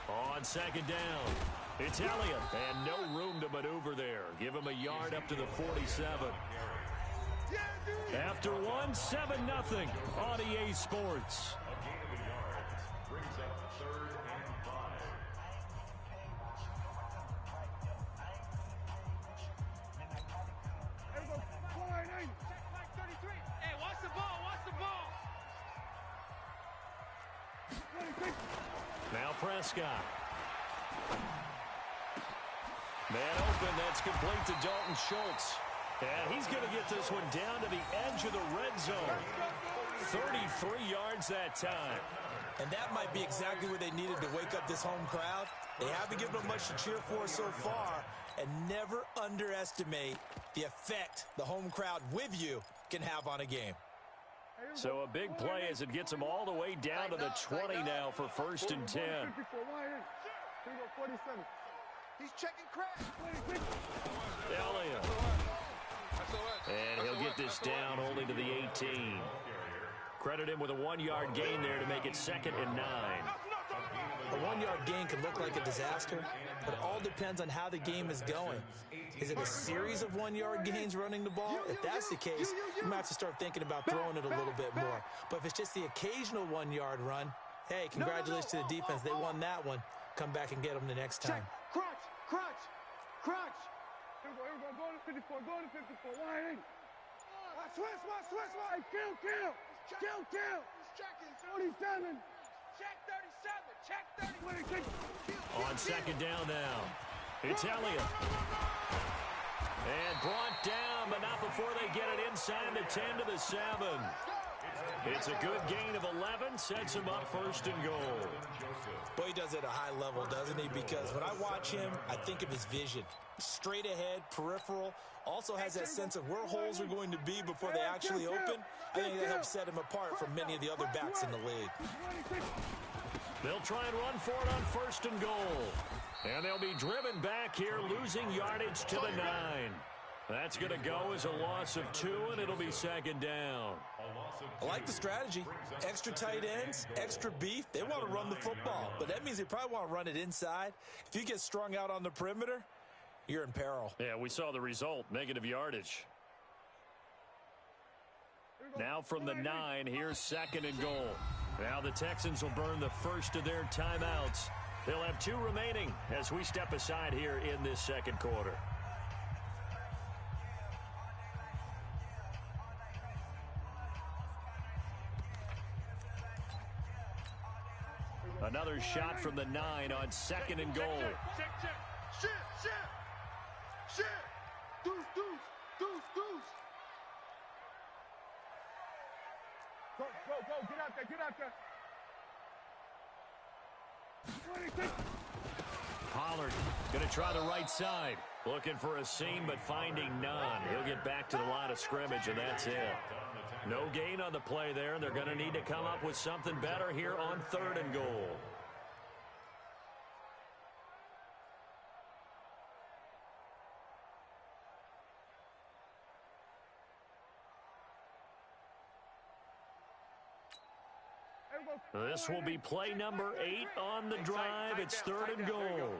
Speaker 1: On second down, it's Elliott, and no room to maneuver there. Give him a yard up to the 47. After 1, 7-0 on EA Sports.
Speaker 2: A gain of a yard brings up 3rd and 5.
Speaker 4: Check Mike 33. Hey, watch the ball.
Speaker 1: Now Prescott. Man open, that's complete to Dalton Schultz. And he's going to get this one down to the edge of the red zone. 33 yards that time.
Speaker 3: And that might be exactly what they needed to wake up this home crowd. They haven't given them much to cheer for so far. And never underestimate the effect the home crowd with you can have on a game.
Speaker 1: So a big play as it gets them all the way down to the 20 now for 1st and 10.
Speaker 4: He's checking crack.
Speaker 1: Elliott. And he'll get this down only to the 18. Credit him with a 1-yard gain there to make it 2nd and 9.
Speaker 3: A 1-yard gain can look like a disaster, but it all depends on how the game is going. Is it a series of 1-yard gains running the ball? If that's the case, you might have to start thinking about throwing it a little bit more. But if it's just the occasional 1-yard run, hey, congratulations to the defense. They won that one. Come back and get them the next time.
Speaker 4: Crunch, crunch, crunch. Here we go, go to 54, go to 54. Why ain't? Switch. Hey, kill. 47. Check 37.
Speaker 1: On second down now, it's Elliott. And brought down, but not before they get it inside the 10 to the 7. It's a good gain of 11, sets him up first and goal.
Speaker 3: Boy, he does it at a high level, doesn't he? Because when I watch him, I think of his vision. Straight ahead, peripheral, also has that sense of where holes are going to be before they actually open. I think that helps set him apart from many of the other backs in the league.
Speaker 1: They'll try and run for it on first and goal. And they'll be driven back here, losing yardage to the 9. That's going to go as a loss of 2, and it'll be second down.
Speaker 3: I like the strategy. Extra tight ends, extra beef. They want to run the football, but that means they probably want to run it inside. If you get strung out on the perimeter, you're in peril.
Speaker 1: Yeah, we saw the result, negative yardage. Now from the 9, here's second and goal. Now the Texans will burn the first of their timeouts. They'll have 2 remaining as we step aside here in this second quarter. Another shot from the 9 on second and goal.
Speaker 4: Check. Shit. Deuce. Go. Get out there. 26.
Speaker 1: Pollard going to try the right side. Looking for a seam, but finding none. He'll get back to the line of scrimmage, and that's it. No gain on the play there. They're going to need to come up with something better here on third and goal. This will be play number 8 on the drive. It's third and goal.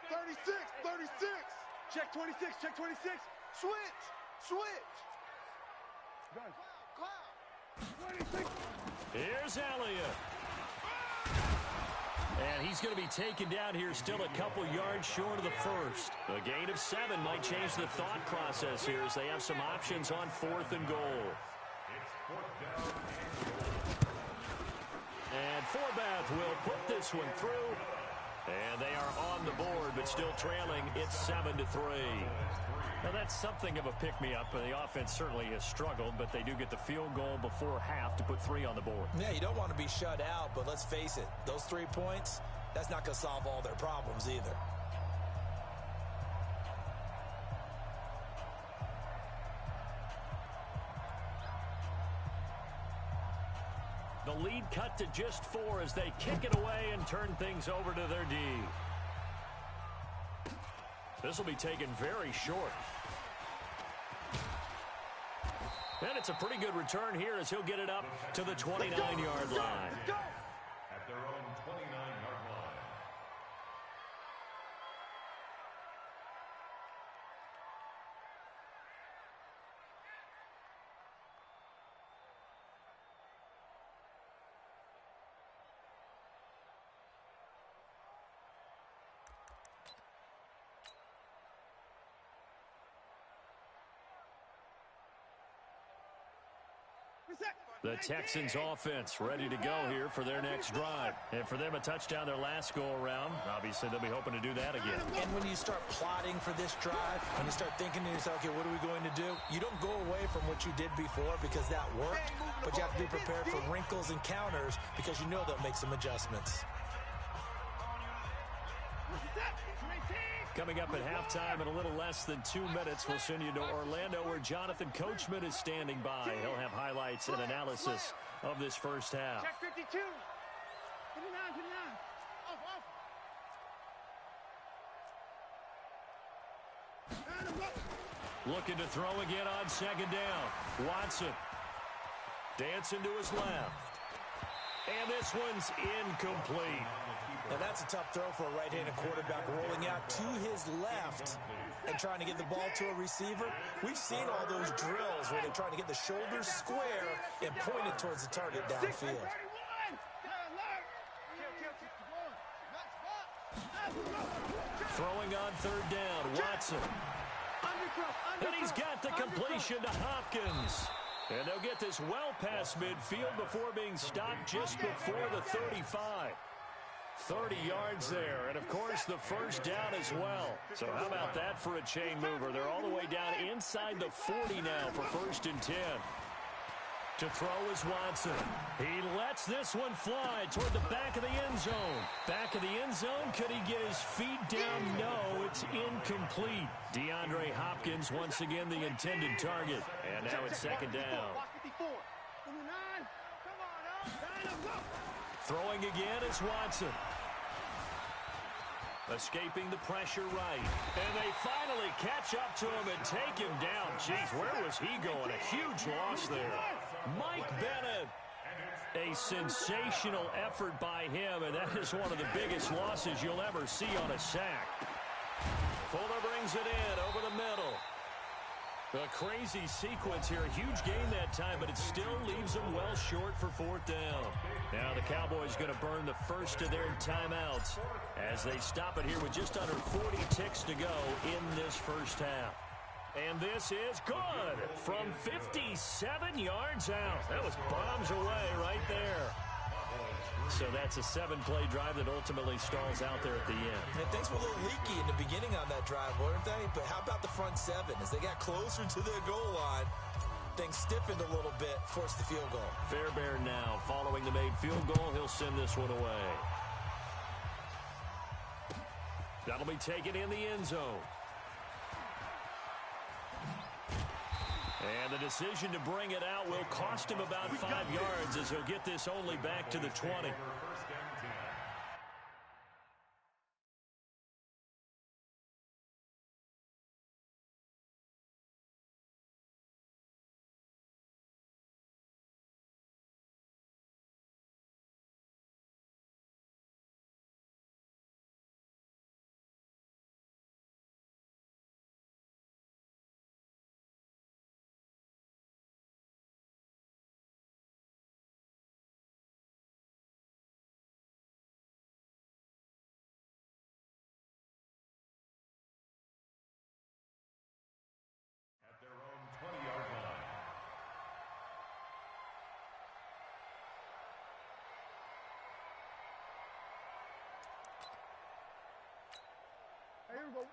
Speaker 4: 36. Check 26. Switch. Done.
Speaker 1: Here's Elliott. And he's going to be taken down here, still a couple yards short of the first. A gain of 7 might change the thought process here as they have some options on fourth and goal. And Forbath will put this one through. And they are on the board, but still trailing. It's 7-3. Now, that's something of a pick-me-up. The offense certainly has struggled, but they do get the field goal before half to put 3 on the board.
Speaker 3: Yeah, you don't want to be shut out, but let's face it. Those 3 points, that's not going to solve all their problems either.
Speaker 1: The lead cut to just 4 as they kick it away and turn things over to their D. This will be taken very short. And it's a pretty good return here as he'll get it up to the 29-yard line.
Speaker 2: At their own 29-yard line.
Speaker 1: The Texans offense ready to go here for their next drive. And for them, a touchdown their last go-around. Obviously, they'll be hoping to do that again.
Speaker 3: And when you start plotting for this drive, when you start thinking to yourself, okay, what are we going to do? You don't go away from what you did before because that worked, but you have to be prepared for wrinkles and counters because you know they'll make some adjustments.
Speaker 1: Coming up at halftime in a little less than 2 minutes, we'll send you to Orlando where Jonathan Coachman is standing by. He'll have highlights and analysis of this first half.
Speaker 4: Check 52. 59. Off.
Speaker 1: Looking to throw again on second down. Watson dancing to his left. And this one's incomplete.
Speaker 3: And that's a tough throw for a right-handed quarterback, rolling out to his left and trying to get the ball to a receiver. We've seen all those drills where they're trying to get the shoulders square and point it towards the target downfield.
Speaker 1: Throwing on third down, Watson. And he's got the completion to Hopkins. And they'll get this well past midfield before being stopped just before the 35. 30 yards there, and of course the first down as well. So how about that for a chain mover? They're all the way down inside the 40 now for 1st and 10. To throw is Watson. He lets this one fly toward the back of the end zone. Back of the end zone, could he get his feet down? No, it's incomplete. DeAndre Hopkins once again the intended target. And now it's 2nd down. Throwing again is Watson. Escaping the pressure right. And they finally catch up to him and take him down. Jeez, where was he going? A huge loss there. Mike Bennett. A sensational effort by him, and that is one of the biggest losses you'll ever see on a sack. Fuller brings it in over the middle. A crazy sequence here. A huge gain that time, but it still leaves them well short for 4th down. Now the Cowboys going to burn the first of their timeouts as they stop it here with just under 40 ticks to go in this first half. And this is good from 57 yards out. That was bombs away right there. So that's a 7-play drive that ultimately stalls out there at the end.
Speaker 3: And things were a little leaky in the beginning on that drive, weren't they? But how about the front 7? As they got closer to the goal line, things stiffened a little bit, forced the field goal.
Speaker 1: Fairbairn now following the made field goal. He'll send this one away. That'll be taken in the end zone. And the decision to bring it out will cost him about 5 yards as he'll get this only back to the 20.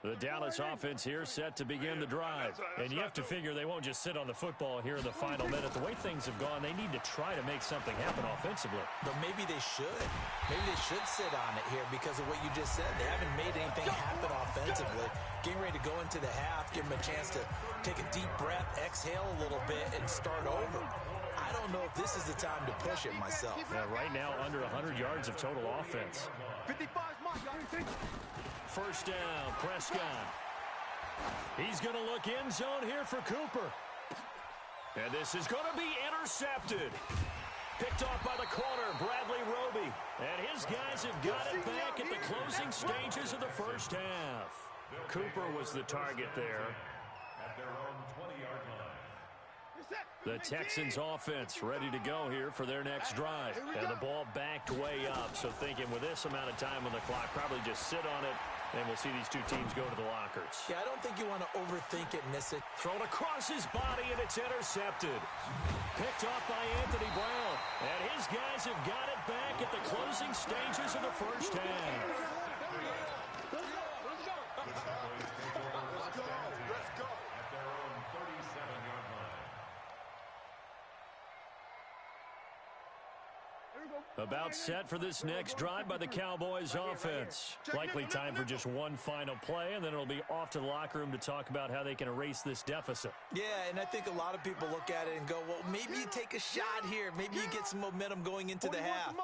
Speaker 1: The Dallas offense here set to begin the drive. And you have to figure they won't just sit on the football here in the final minute. The way things have gone, they need to try to make something happen offensively.
Speaker 3: But maybe they should. Maybe they should sit on it here because of what you just said. They haven't made anything happen offensively. Getting ready to go into the half, give them a chance to take a deep breath, exhale a little bit, and start over. I don't know if this is the time to push it myself.
Speaker 1: Yeah, right now, under 100 yards of total offense.
Speaker 4: 55's mine.
Speaker 1: First down, Prescott. He's going to look end zone here for Cooper. And this is going to be intercepted. Picked off by the corner, Bradley Roby. And his guys have got it back at the closing stages of the first half. Cooper was the target there.
Speaker 2: At their own 20-yard line.
Speaker 1: The Texans offense ready to go here for their next drive. And the ball backed way up. So thinking with this amount of time on the clock, probably just sit on it. And we'll see these two teams go to the lockers.
Speaker 3: Yeah, I don't think you want to overthink it, miss it.
Speaker 1: Thrown across his body, and it's intercepted. Picked off by Anthony Brown. And his guys have got it back at the closing stages of the first half. About set for this next drive by the Cowboys offense. Likely time for just one final play, and then it'll be off to the locker room to talk about how they can erase this deficit.
Speaker 3: Yeah, and I think a lot of people look at it and go, well, maybe you take a shot here. Maybe you get some momentum going into the half.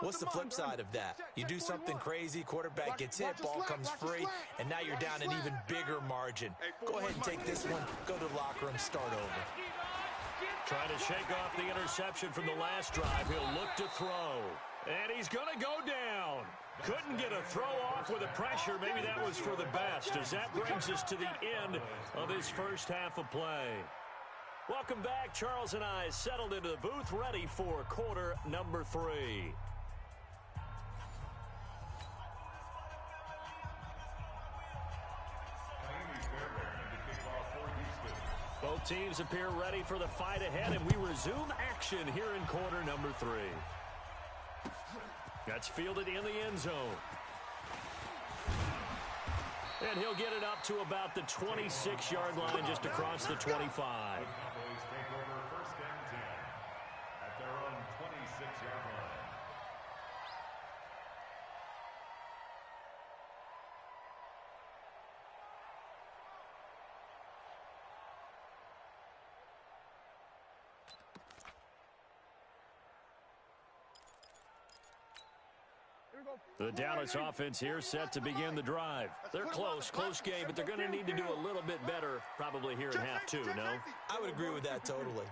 Speaker 3: What's the flip side of that? You do something crazy, quarterback gets hit, ball comes free, and now you're down an even bigger margin. Go ahead and take this one, go to the locker room, start over.
Speaker 1: Trying to shake off the interception from the last drive. He'll look to throw. And he's going to go down. Couldn't get a throw off with the pressure. Maybe that was for the best, as that brings us to the end of this first half of play. Welcome back. Charles and I settled into the booth, ready for quarter number 3. Both teams appear ready for the fight ahead, and we resume action here in quarter number 3. That's fielded in the end zone. And he'll get it up to about the 26-yard line, just across the 25.
Speaker 2: The Cowboys take over first and 10 at their own 26-yard line.
Speaker 1: The Dallas offense here set to begin the drive. They're close game, but they're going to need to do a little bit better probably here in half 2, no?
Speaker 3: I would agree with that totally.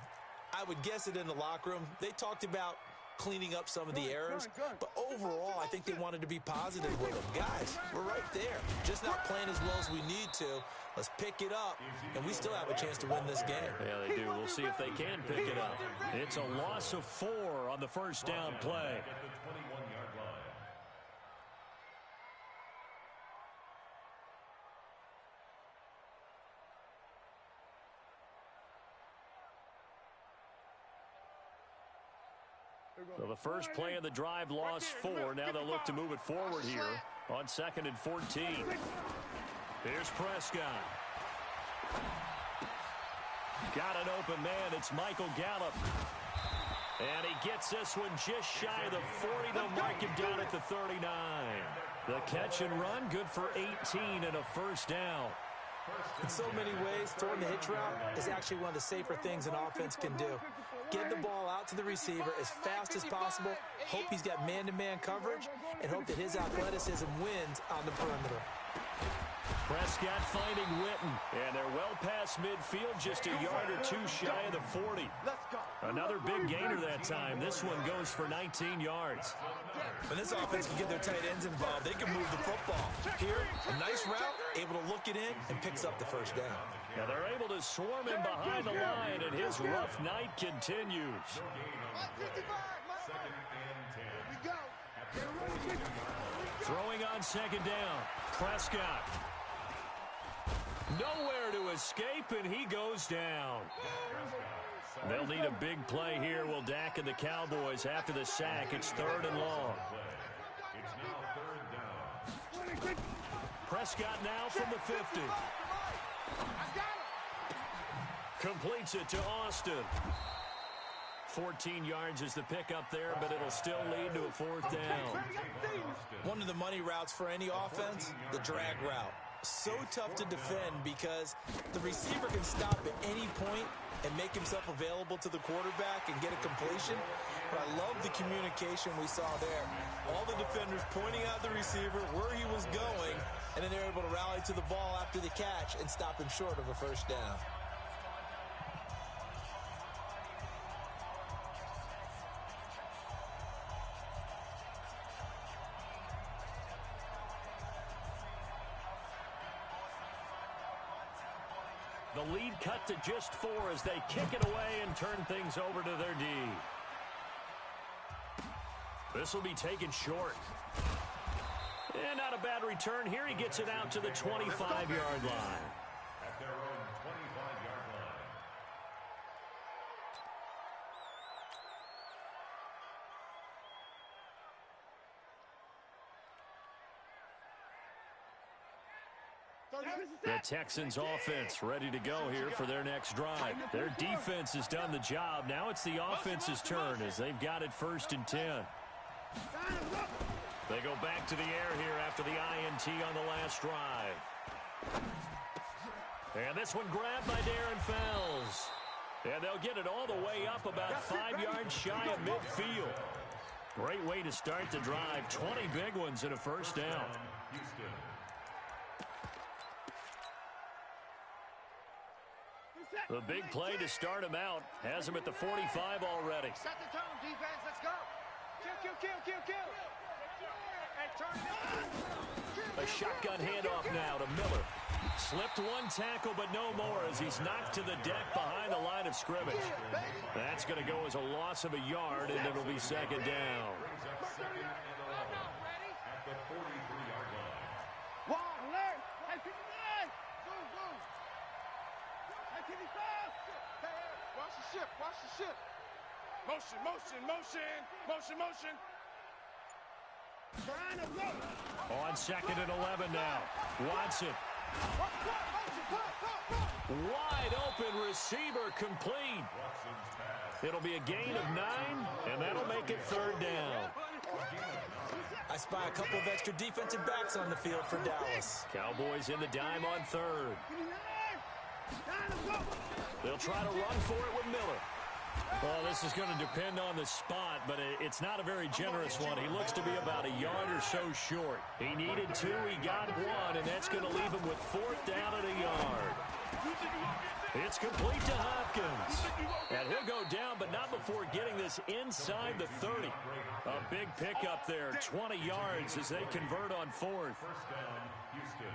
Speaker 3: I would guess it in the locker room. They talked about cleaning up some of the errors, but overall, I think they wanted to be positive with them. Guys, we're right there. Just not playing as well as we need to. Let's pick it up, and we still have a chance to win this game.
Speaker 1: Yeah, they do. We'll see if they can pick it up. It's a loss of 4 on the first down play.
Speaker 2: At the 21-yard line.
Speaker 1: So the first play of the drive lost 4. Now they'll look to move it forward here on 2nd and 14. Here's Prescott. Got an open man. It's Michael Gallup. And he gets this one just shy of the 40. They'll mark him down at the 39. The catch and run, good for 18 and a first down.
Speaker 3: In so many ways, throwing the hitch route is actually one of the safer things an offense can do. Get the ball out to the receiver as fast as possible, hope he's got man-to-man coverage, and hope that his athleticism wins on the perimeter.
Speaker 1: Prescott finding Witten, and they're well past midfield, just a yard or 2 shy of the 40. Another big gainer that time. This one goes for 19 yards.
Speaker 3: When this offense can get their tight ends involved, they can move the football. Here, a nice route, able to look it in, and picks up the first down.
Speaker 1: Now they're able to swarm him behind the line, and his rough night continues. Throwing on 2nd down, Prescott. Nowhere to escape, and he goes down. They'll need a big play here. Will Dak and the Cowboys after the sack. It's 3rd and long.
Speaker 2: It's now 3rd down.
Speaker 1: Prescott now from the 50. Completes it to Austin. 14 yards is the pickup there, but it'll still lead to a 4th down.
Speaker 3: One of the money routes for any offense, the drag route. So tough to defend because the receiver can stop at any point and make himself available to the quarterback and get a completion. But I love the communication we saw there. All the defenders pointing out the receiver, where he was going, and then they're able to rally to the ball after the catch and stop him short of a first down.
Speaker 1: The lead cut to just 4 as they kick it away and turn things over to their D. This will be taken short. And not a bad return here. He gets it out to the 25-yard line.
Speaker 2: At their own 25-yard line.
Speaker 1: The Texans offense ready to go here for their next drive. Their defense has done the job. Now it's the offense's turn as they've got it 1st and 10. They go back to the air here after the INT on the last drive. And this one grabbed by Darren Fells. And they'll get it all the way up about 5 yards shy of midfield. Great way to start the drive. 20 big ones and a first down.
Speaker 2: Houston.
Speaker 1: The big play to start him out has him at the 45 already.
Speaker 4: Set the tone, defense. Let's go. Kill, kill, kill, kill, kill.
Speaker 1: A shotgun handoff now to Miller. Slipped one tackle, but no more as he's knocked to the deck behind the line of scrimmage. That's going to go as a loss of a yard, and it'll be second down.
Speaker 2: At the 43-yard line.
Speaker 4: Watch the ship. Watch the ship. Motion, motion, motion, motion, motion.
Speaker 1: On second and 11 now. Watson. Wide open receiver complete. It'll be a gain of 9, and that'll make it third down.
Speaker 3: I spy a couple of extra defensive backs on the field for Dallas.
Speaker 1: Cowboys in the dime on third. They'll try to run for it with Miller. Well, this is going to depend on the spot, but it's not a very generous one. He looks to be about a yard or so short. He needed 2, he got 1, and that's going to leave him with fourth down at a yard. It's complete to Hopkins. And he'll go down, but not before getting this inside the 30. A big pickup there, 20 yards as they convert on fourth.
Speaker 2: First down, Houston.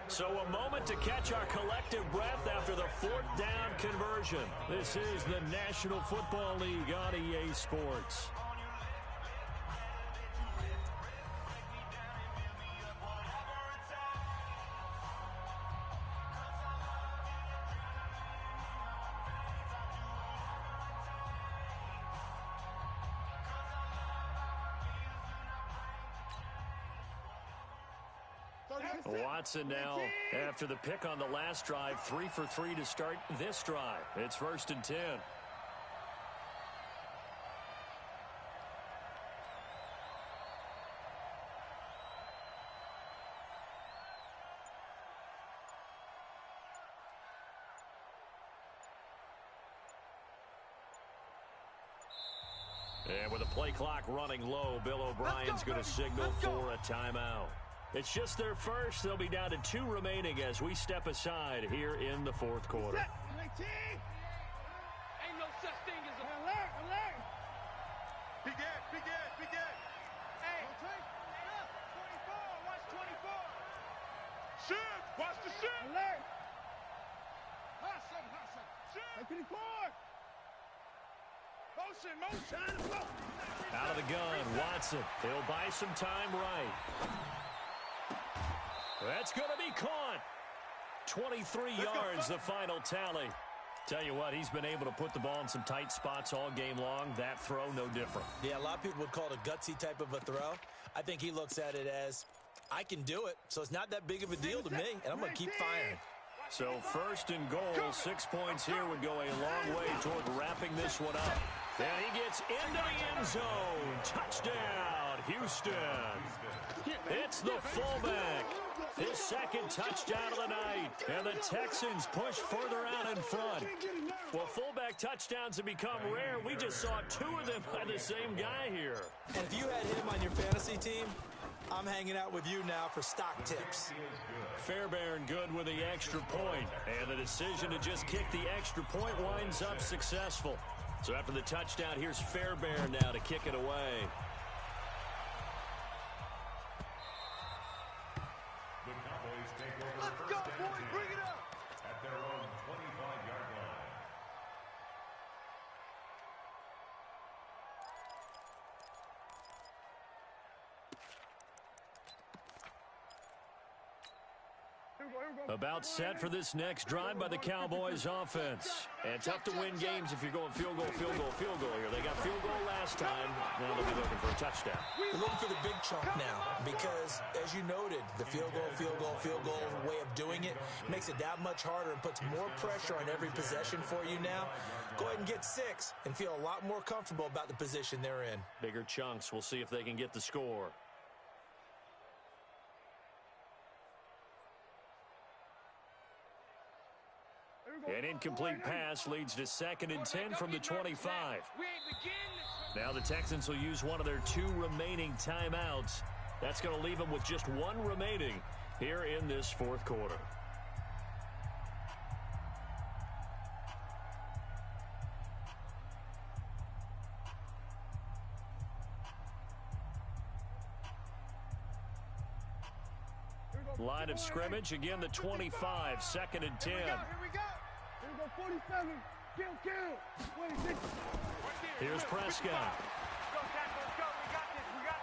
Speaker 1: So a moment to catch our collective breath after the fourth down conversion. This is the National Football League on EA Sports. Watson now, after the pick on the last drive, 3 for 3 to start this drive. It's first and 10. And with the play clock running low, Bill O'Brien's going to signal for a timeout. It's just their first. They'll be down to 2 remaining as we step aside here in the fourth quarter.
Speaker 4: Ain't no such thing as a alert. Big Ed. Hey, 24. Watch 24. Shoot. Watch the shoot. Alert. Hustle. Shoot. 24. Motion.
Speaker 1: Out of the gun, Watson. He'll buy some time right. That's going to be caught. 23 yards, the final tally. Tell you what, he's been able to put the ball in some tight spots all game long. That throw, no different.
Speaker 3: Yeah, a lot of people would call it a gutsy type of a throw. I think he looks at it as, I can do it, so it's not that big of a deal to me, and I'm going to keep firing.
Speaker 1: So first and goal, 6 points here would go a long way toward wrapping this one up. And he gets into the end zone. Touchdown, Houston. It's the fullback. His second touchdown of the night. And the Texans push further out in front. Well, fullback touchdowns have become rare. We just saw 2 of them by the same guy here.
Speaker 3: And if you had him on your fantasy team, I'm hanging out with you now for stock tips.
Speaker 1: Fairbairn good with the extra point. And the decision to just kick the extra point winds up successful. So after the touchdown, here's Fairbairn now to kick it away.
Speaker 2: The Cowboys take over first down and 10
Speaker 4: Bring it up.
Speaker 2: at their own 25-yard line.
Speaker 1: About set for this next drive by the Cowboys offense. And tough to win games if you're going field goal here. They got field goal last time. Now they'll be looking for a touchdown.
Speaker 3: We're looking for the big chunk now because, as you noted, the field goal way of doing it makes it that much harder and puts more pressure on every possession for you now. Go ahead and get 6 and feel a lot more comfortable about the position they're in.
Speaker 1: Bigger chunks. We'll see if they can get the score. An incomplete pass leads to 2nd and 10 from the 25. Now the Texans will use one of their 2 remaining timeouts. That's going to leave them with just 1 remaining here in this fourth quarter. Line of scrimmage, again the 25, 2nd and 10.
Speaker 4: Here we go. 47. Kill.
Speaker 1: Here's Prescott.
Speaker 4: Go, Jack, let's go. We got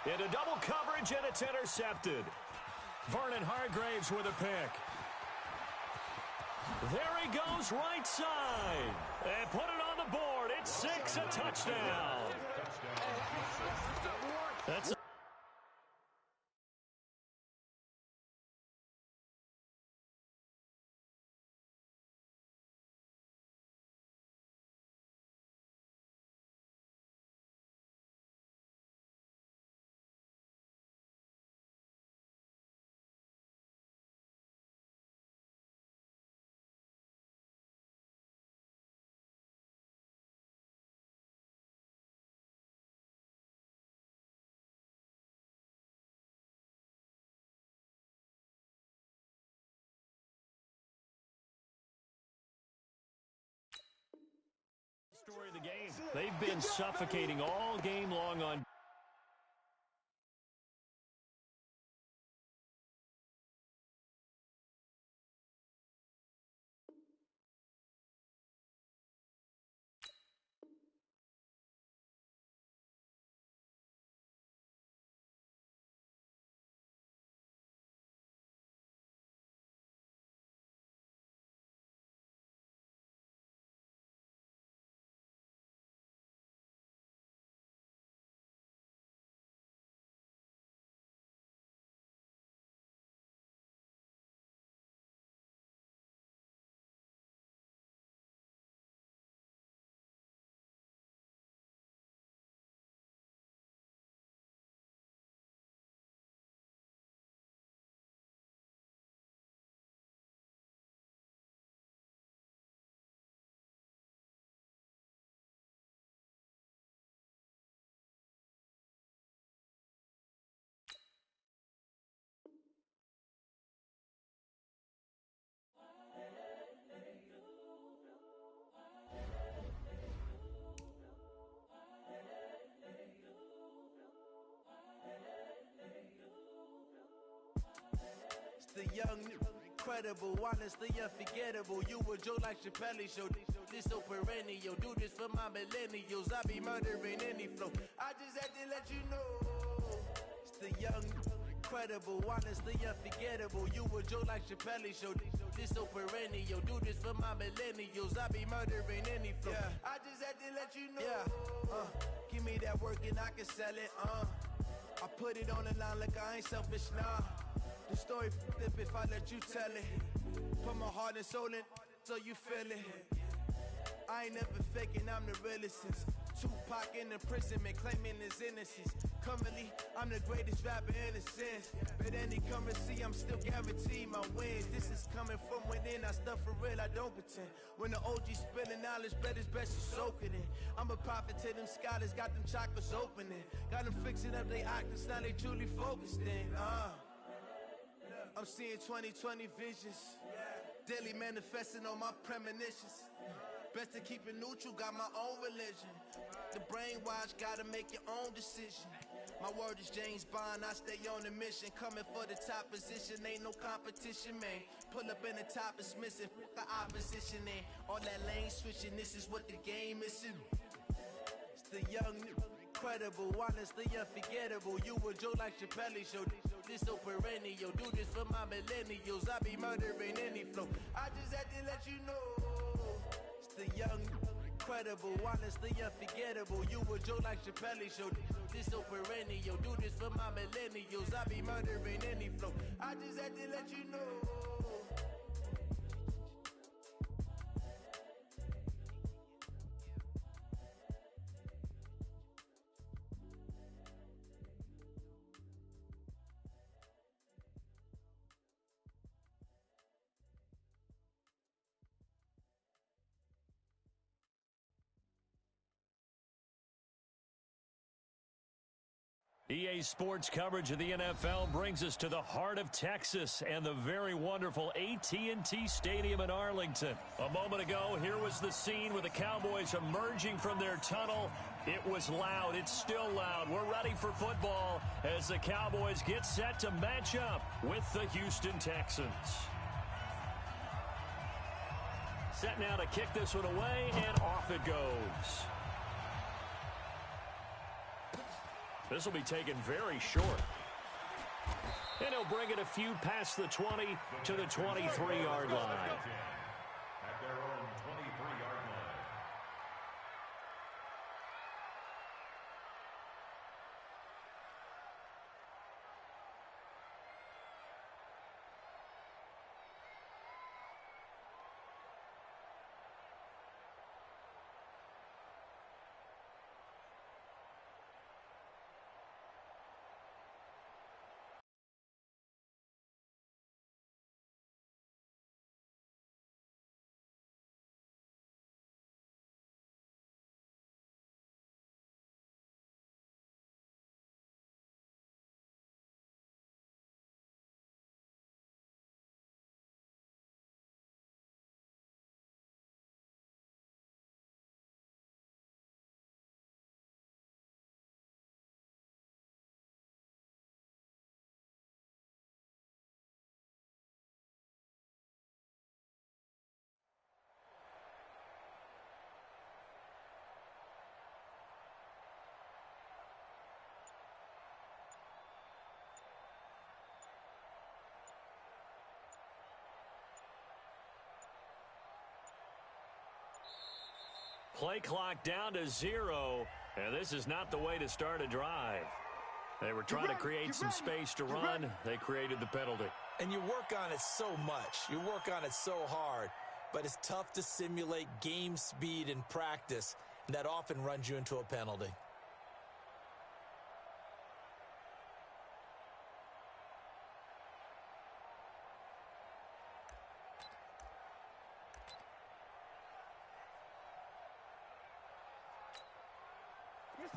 Speaker 4: this.
Speaker 1: Into double coverage, and it's intercepted. Vernon Hargreaves with a pick. There he goes, right side. And put it on the board. It's 6, a touchdown. That's story of the game. They've been suffocating all game long on
Speaker 7: The young, incredible, honestly unforgettable. You a Joe like Chappelle show. This so perennial. Do this for my millennials. I be murdering any flow. I just had to let you know. It's the young, incredible, honestly unforgettable. You a Joe like Chappelle show. This so perennial. Do this for my millennials. I be murdering any flow. Yeah. I just had to let you know. Yeah. Give me that work and I can sell it. I put it on the line like I ain't selfish, nah. The story flip if I let you tell it. Put my heart and soul in so you feel it. I ain't never faking, I'm the realest since Tupac in imprisonment, claiming his innocence. Currently, I'm the greatest rapper in a sense. But any currency, I'm still guaranteed my wins. This is coming from within, I stuff for real, I don't pretend. When the OG spilling knowledge, bet it's best you soak it in. I'm a prophet to them scholars, got them chakras opening. Got them fixing up they octaves, now they truly focused in. I'm seeing 2020 visions. Daily manifesting on my premonitions. Best to keep it neutral, got my own religion. The brainwash, gotta make your own decision. My word is James Bond, I stay on a mission. Coming for the top position, ain't no competition, man. Pull up in the top is missing, the opposition in. All that lane switching, this is what the game is. It's the young, incredible, honestly unforgettable. You a Joe like Chappelle show. This so perennial. Do this for my millennials. I be murdering any flow. I just had to let you know. It's the young, incredible, honestly unforgettable. You a Joe like Chappelle show. This so perennial. Do this for my millennials. I be murdering any flow. I just had to let you know.
Speaker 1: EA Sports coverage of the NFL brings us to the heart of Texas and the very wonderful AT&T Stadium in Arlington. A moment ago, here was the scene with the Cowboys emerging from their tunnel It was loud. It's still loud. We're ready for football as the Cowboys get set to match up with the Houston Texans. Set now to kick this one away, and off it goes. This will be taken very short. And he'll bring it a few past the 20 to the 23-yard line.
Speaker 2: At their own 23-yard line.
Speaker 1: Play clock down to 0, and this is not the way to start a drive. They were trying to create some space to run. They created the penalty.
Speaker 3: And you work on it so much. You work on it so hard. But it's tough to simulate game speed in practice, and that often runs you into a penalty.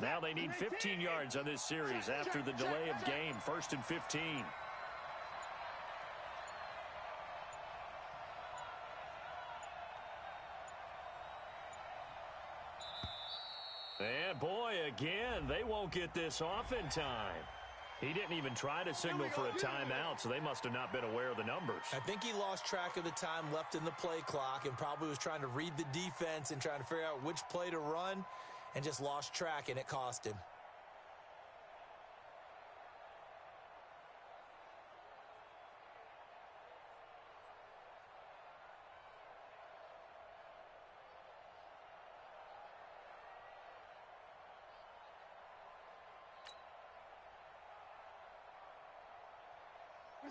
Speaker 1: Now they need 15 yards on this series after the delay of game. 1st and 15. And boy, again, they won't get this off in time. He didn't even try to signal for a timeout, so they must have not been aware of the numbers.
Speaker 3: I think he lost track of the time left in the play clock and probably was trying to read the defense and trying to figure out which play to run, and just lost track, and it cost him.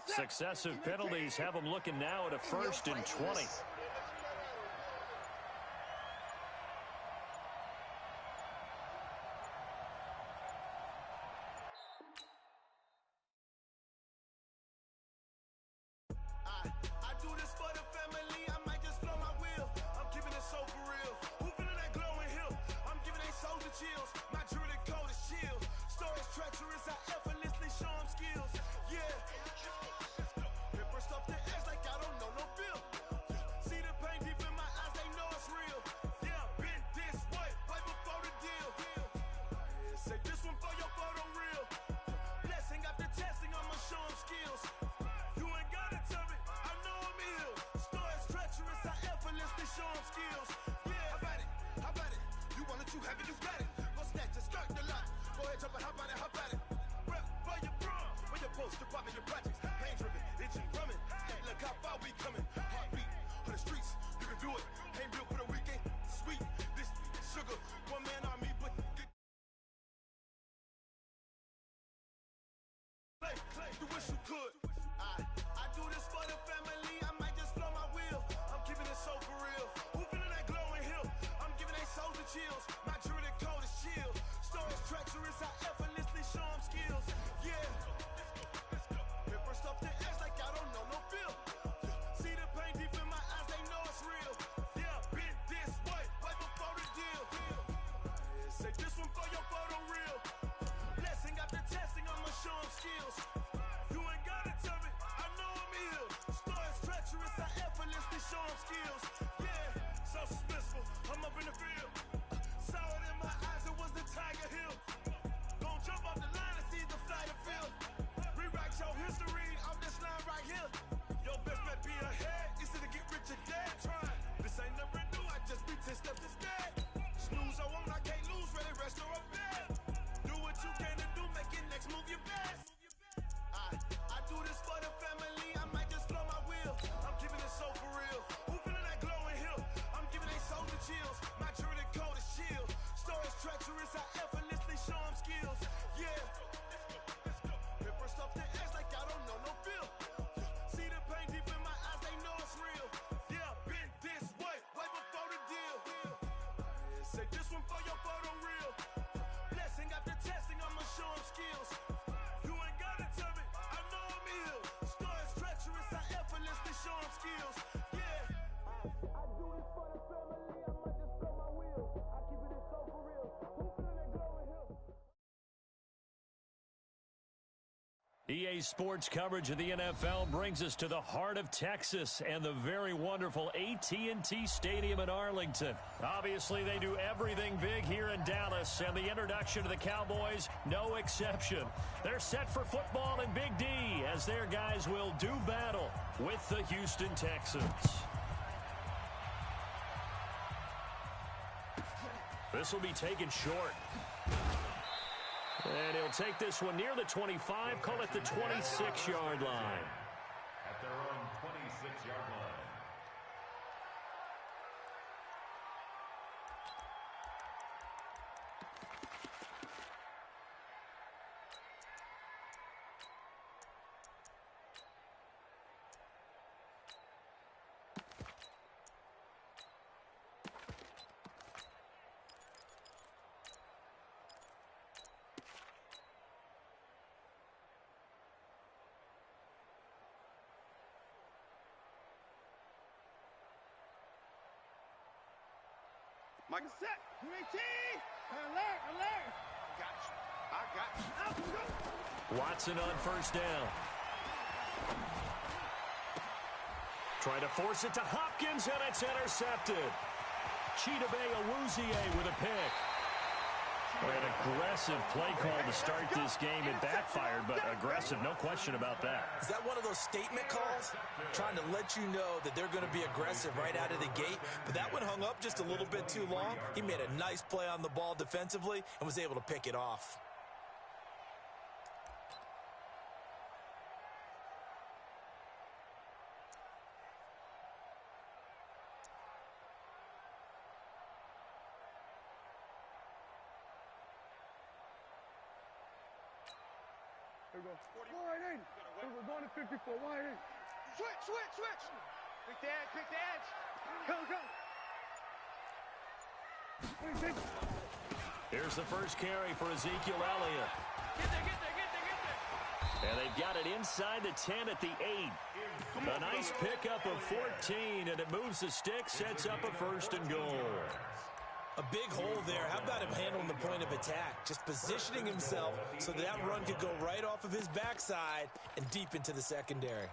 Speaker 1: Successive penalties have them looking now at a 1st and 20.
Speaker 7: I do this for the family. I might just blow my wheel. I'm keeping it so for real. Who feeling that glowing hill? I'm giving they soldier chills. My jewelry code is chill. Stories treacherous. I effortlessly show them skills. Yeah. Paper stuff the edge like I don't know no bill. See the pain deep in my eyes. They know it's real. Yeah, been this way before the deal. Say this one for your photo reel. Blessing after testing. I'ma show them skills. You ain't gotta tell me. I know I'm ill. Stories treacherous. I effortlessly show them skills. Yeah, how about it? How about it? You want it, you have it, you got it. Go snatch it, start the lot. Go ahead, jump it, how about it? How about it? Rep for your prom. When you're supposed to pop in your projects. Pain driven, itching, drumming. Look how far we coming. Heartbeat on the streets. You can do it. Ain't built for the weekend. Sweet. This sugar. One man army, but Clay, you wish you could. I do this for the family. I might just blow my wheel. I'm keeping it so for real. Who feeling that glowing hill? I'm giving they soldier chills. My jewelry code is chill. Stories treacherous. I effortlessly show them skills. Yeah. Paper stuff the edge like I don't know no bill. See the pain deep in my eyes. They know it's real. Yeah, been this way before the deal. move your best. I do this for the family, I might just blow my wheel. I'm keeping it so for real. Who feeling that glowing hill? I'm giving they soul the chills. My jewelry cold is chill. Stories treacherous, I effortlessly show them skills. Yeah. Pepper stuff the edge like I don't know no feel. See the pain deep in my eyes, they know it's real. Yeah, been this way before the deal. Say this one for your photo reel. Blessing after testing, I'ma show them skills. You ain't gotta tell me, I know I'm ill. Stories treacherous, I effortlessly show them skills. Yeah. I do this for the family, I might just blow my wheel. I keep it so for real. Who feeling that glowing hill?
Speaker 1: EA Sports coverage of the NFL brings us to the heart of Texas and the very wonderful AT&T Stadium in Arlington. Obviously, they do everything big here in Dallas, and the introduction to the Cowboys, no exception. They're set for football in Big D as their guys will do battle with the Houston Texans. This will be taken short. And he'll take this one near the 25, call it the 26-yard line.
Speaker 2: At their own 26-yard line.
Speaker 4: Mike is set. UAT. Alert. I got you. Out we go.
Speaker 1: Watson on first down. Trying to force it to Hopkins, and it's intercepted. Chidobe Awuzie with a pick. An aggressive play call to start this game. It backfired, but aggressive, no question about that.
Speaker 3: Is that one of those statement calls? Trying to let you know that they're going to be aggressive right out of the gate, but that one hung up just a little bit too long. He made a nice play on the ball defensively and was able to pick it off.
Speaker 4: Here we go. Wide in. We're going to 54. Wide in. Switch. Pick the edge. Go.
Speaker 1: Here's the first carry for Ezekiel Elliott.
Speaker 4: Get there.
Speaker 1: And they've got it inside the 10 at the 8. A nice pickup of 14, and it moves the stick, sets up a 1st and goal.
Speaker 3: A big hole there. How about him handling the point of attack? Just positioning himself so that run could go right off of his backside and deep into the secondary.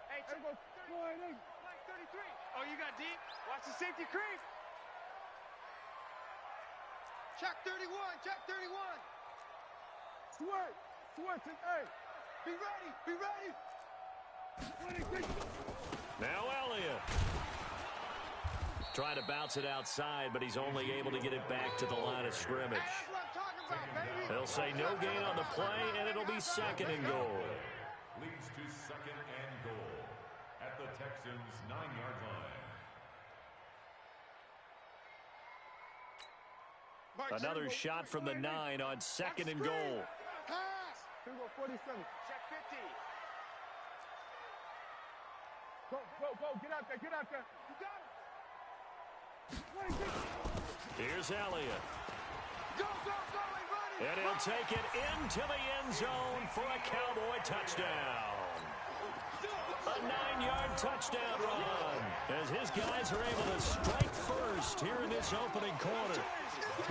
Speaker 4: Hey, check. Wide in. 33. Oh, you got deep? Watch the safety creep. Check 31. Switch and A. Be ready.
Speaker 1: Now Elliott. Trying to bounce it outside, but he's only able to get it back to the line of scrimmage.
Speaker 4: That's what I'm talking about, baby.
Speaker 1: They'll say no gain on the play, and it'll be 2nd and goal.
Speaker 2: Leads to 2nd and goal at the Texans' 9-yard line.
Speaker 1: Another shot from the 9 on 2nd and goal.
Speaker 4: Pass. Here we go, 47. Check 50. Go. Get out there. You got it.
Speaker 1: Here's Elliott.
Speaker 4: Go,
Speaker 1: And he'll take it into the end zone for a Cowboy touchdown. A 9-yard touchdown run as his guys are able to strike first here in this opening quarter.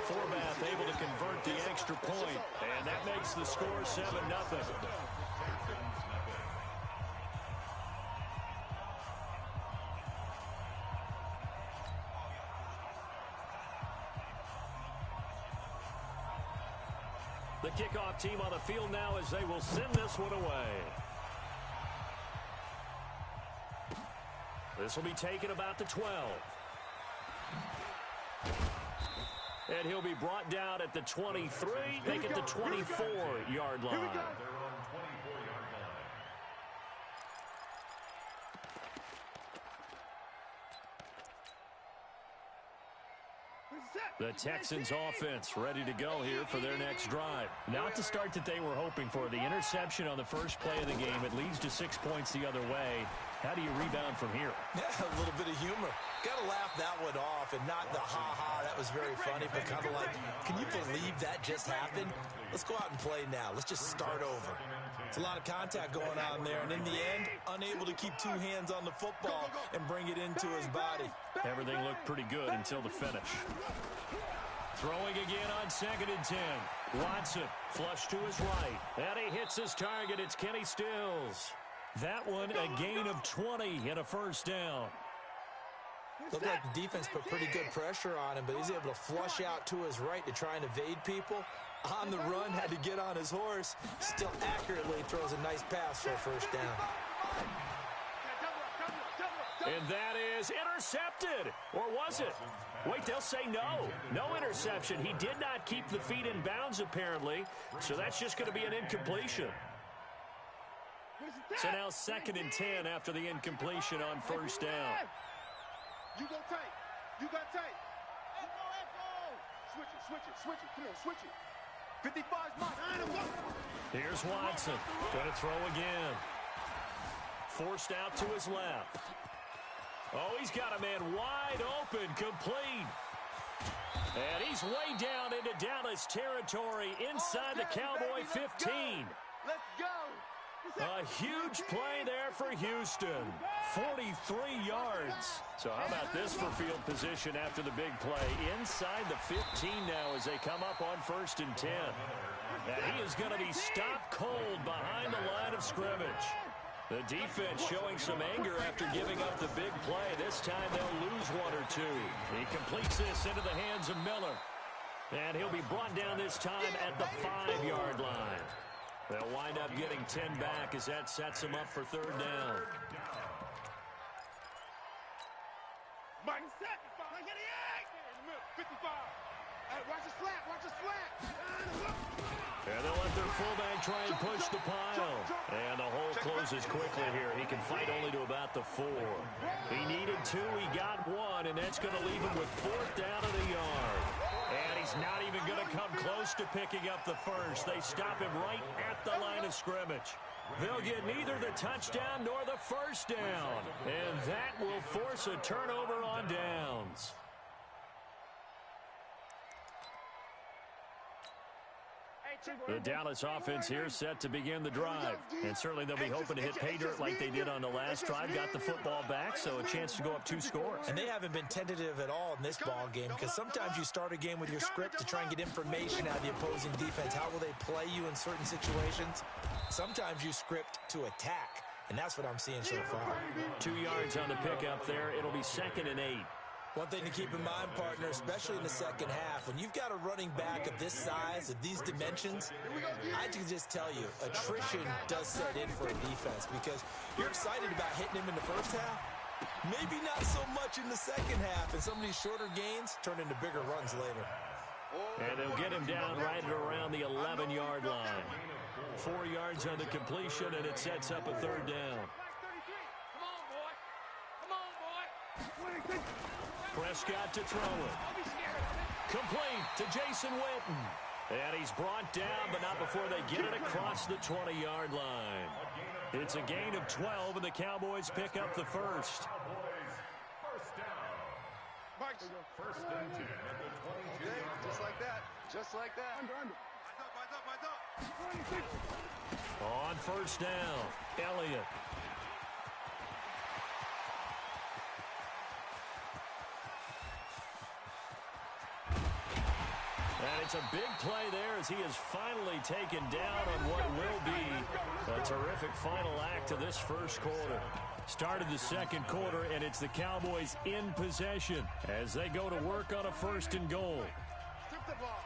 Speaker 1: Forbath able to convert the extra point, and that makes the score 7-0. The kickoff team on the field now as they will send this one away. This will be taken about the 12. And he'll be brought down at the 23, make it the 24-yard line.
Speaker 2: Their own 24-yard line.
Speaker 1: The Texans offense ready to go here for their next drive. Not the start that they were hoping for. The interception on the first play of the game. It leads to 6 points the other way. How do you rebound from here?
Speaker 3: Yeah, a little bit of humor. Got to laugh that one off and not the ha-ha. That was very funny, but kind of like, can you believe that just happened? Let's go out and play now. Let's just start over. It's a lot of contact going on there, and in the end, unable to keep two hands on the football and bring it into his body.
Speaker 1: Everything looked pretty good until the finish. Throwing again on 2nd and 10. Watson, flush to his right. And he hits his target. It's Kenny Stills. That one, a gain of 20 and a first down.
Speaker 3: Looked like the defense put pretty good pressure on him, but he's able to flush out to his right to try and evade people. On the run, had to get on his horse. Still accurately throws a nice pass for a first down.
Speaker 1: And that is intercepted. Or was it? Wait, they'll say no. No interception. He did not keep the feet in bounds, apparently. So that's just going to be an incompletion. So now 2nd and 10 after the incompletion on first down.
Speaker 4: You go tight. You got tight. Switch it. Come on, switch it. 55's mine.
Speaker 1: Here's Watson. Going to throw again. Forced out to his left. Oh, he's got a man wide open, complete. And he's way down into Dallas territory inside the Cowboy 15.
Speaker 4: Let's go.
Speaker 1: A huge play there for Houston. 43 yards. So how about this for field position after the big play? Inside the 15 now as they come up on 1st and 10. And he is going to be stopped cold behind the line of scrimmage. The defense showing some anger after giving up the big play. This time they'll lose one or two. He completes this into the hands of Miller. And he'll be brought down this time at the 5-yard line. They'll wind up getting 10 back as that sets them up for 3rd down.
Speaker 4: Mike, set. 55. Watch the flat.
Speaker 1: And they'll let their fullback try and push the pile. And the hole closes quickly here. He can fight only to about the 4. He needed 2. He got 1. And that's going to leave him with 4th down at a yard. And he's not even going to come close to picking up the first. They stop him right at the line of scrimmage. They'll get neither the touchdown nor the first down. And that will force a turnover on downs. The Dallas offense here set to begin the drive. And certainly they'll be hoping to hit pay dirt like they did on the last drive. Got the football back, so a chance to go up 2 scores.
Speaker 3: And they haven't been tentative at all in this ball game because sometimes you start a game with your script to try and get information out of the opposing defense. How will they play you in certain situations? Sometimes you script to attack, and that's what I'm seeing so far.
Speaker 1: 2 yards on the pickup there. It'll be 2nd and 8.
Speaker 3: One thing to keep in mind, partner, especially in the second half, when you've got a running back of this size, of these dimensions, I can just tell you, attrition does set in for a defense because you're excited about hitting him in the first half. Maybe not so much in the second half, and some of these shorter gains turn into bigger runs later.
Speaker 1: And they'll get him down right at around the 11-yard line. 4 yards on the completion, and it sets up a 3rd down. Prescott to throw it. Complete to Jason Witten. And he's brought down, but not before they get it across the 20-yard line. It's a gain of 12, and the Cowboys pick up the first.
Speaker 2: First down. First and 10 at the 22-yard line.
Speaker 4: Just like that. Just like that. Under.
Speaker 1: On first down, Elliott. And it's a big play there as he is finally taken down on what will be a terrific final act of this first quarter. Started the second quarter, and it's the Cowboys in possession as they go to work on a 1st and goal.
Speaker 4: Strip the ball.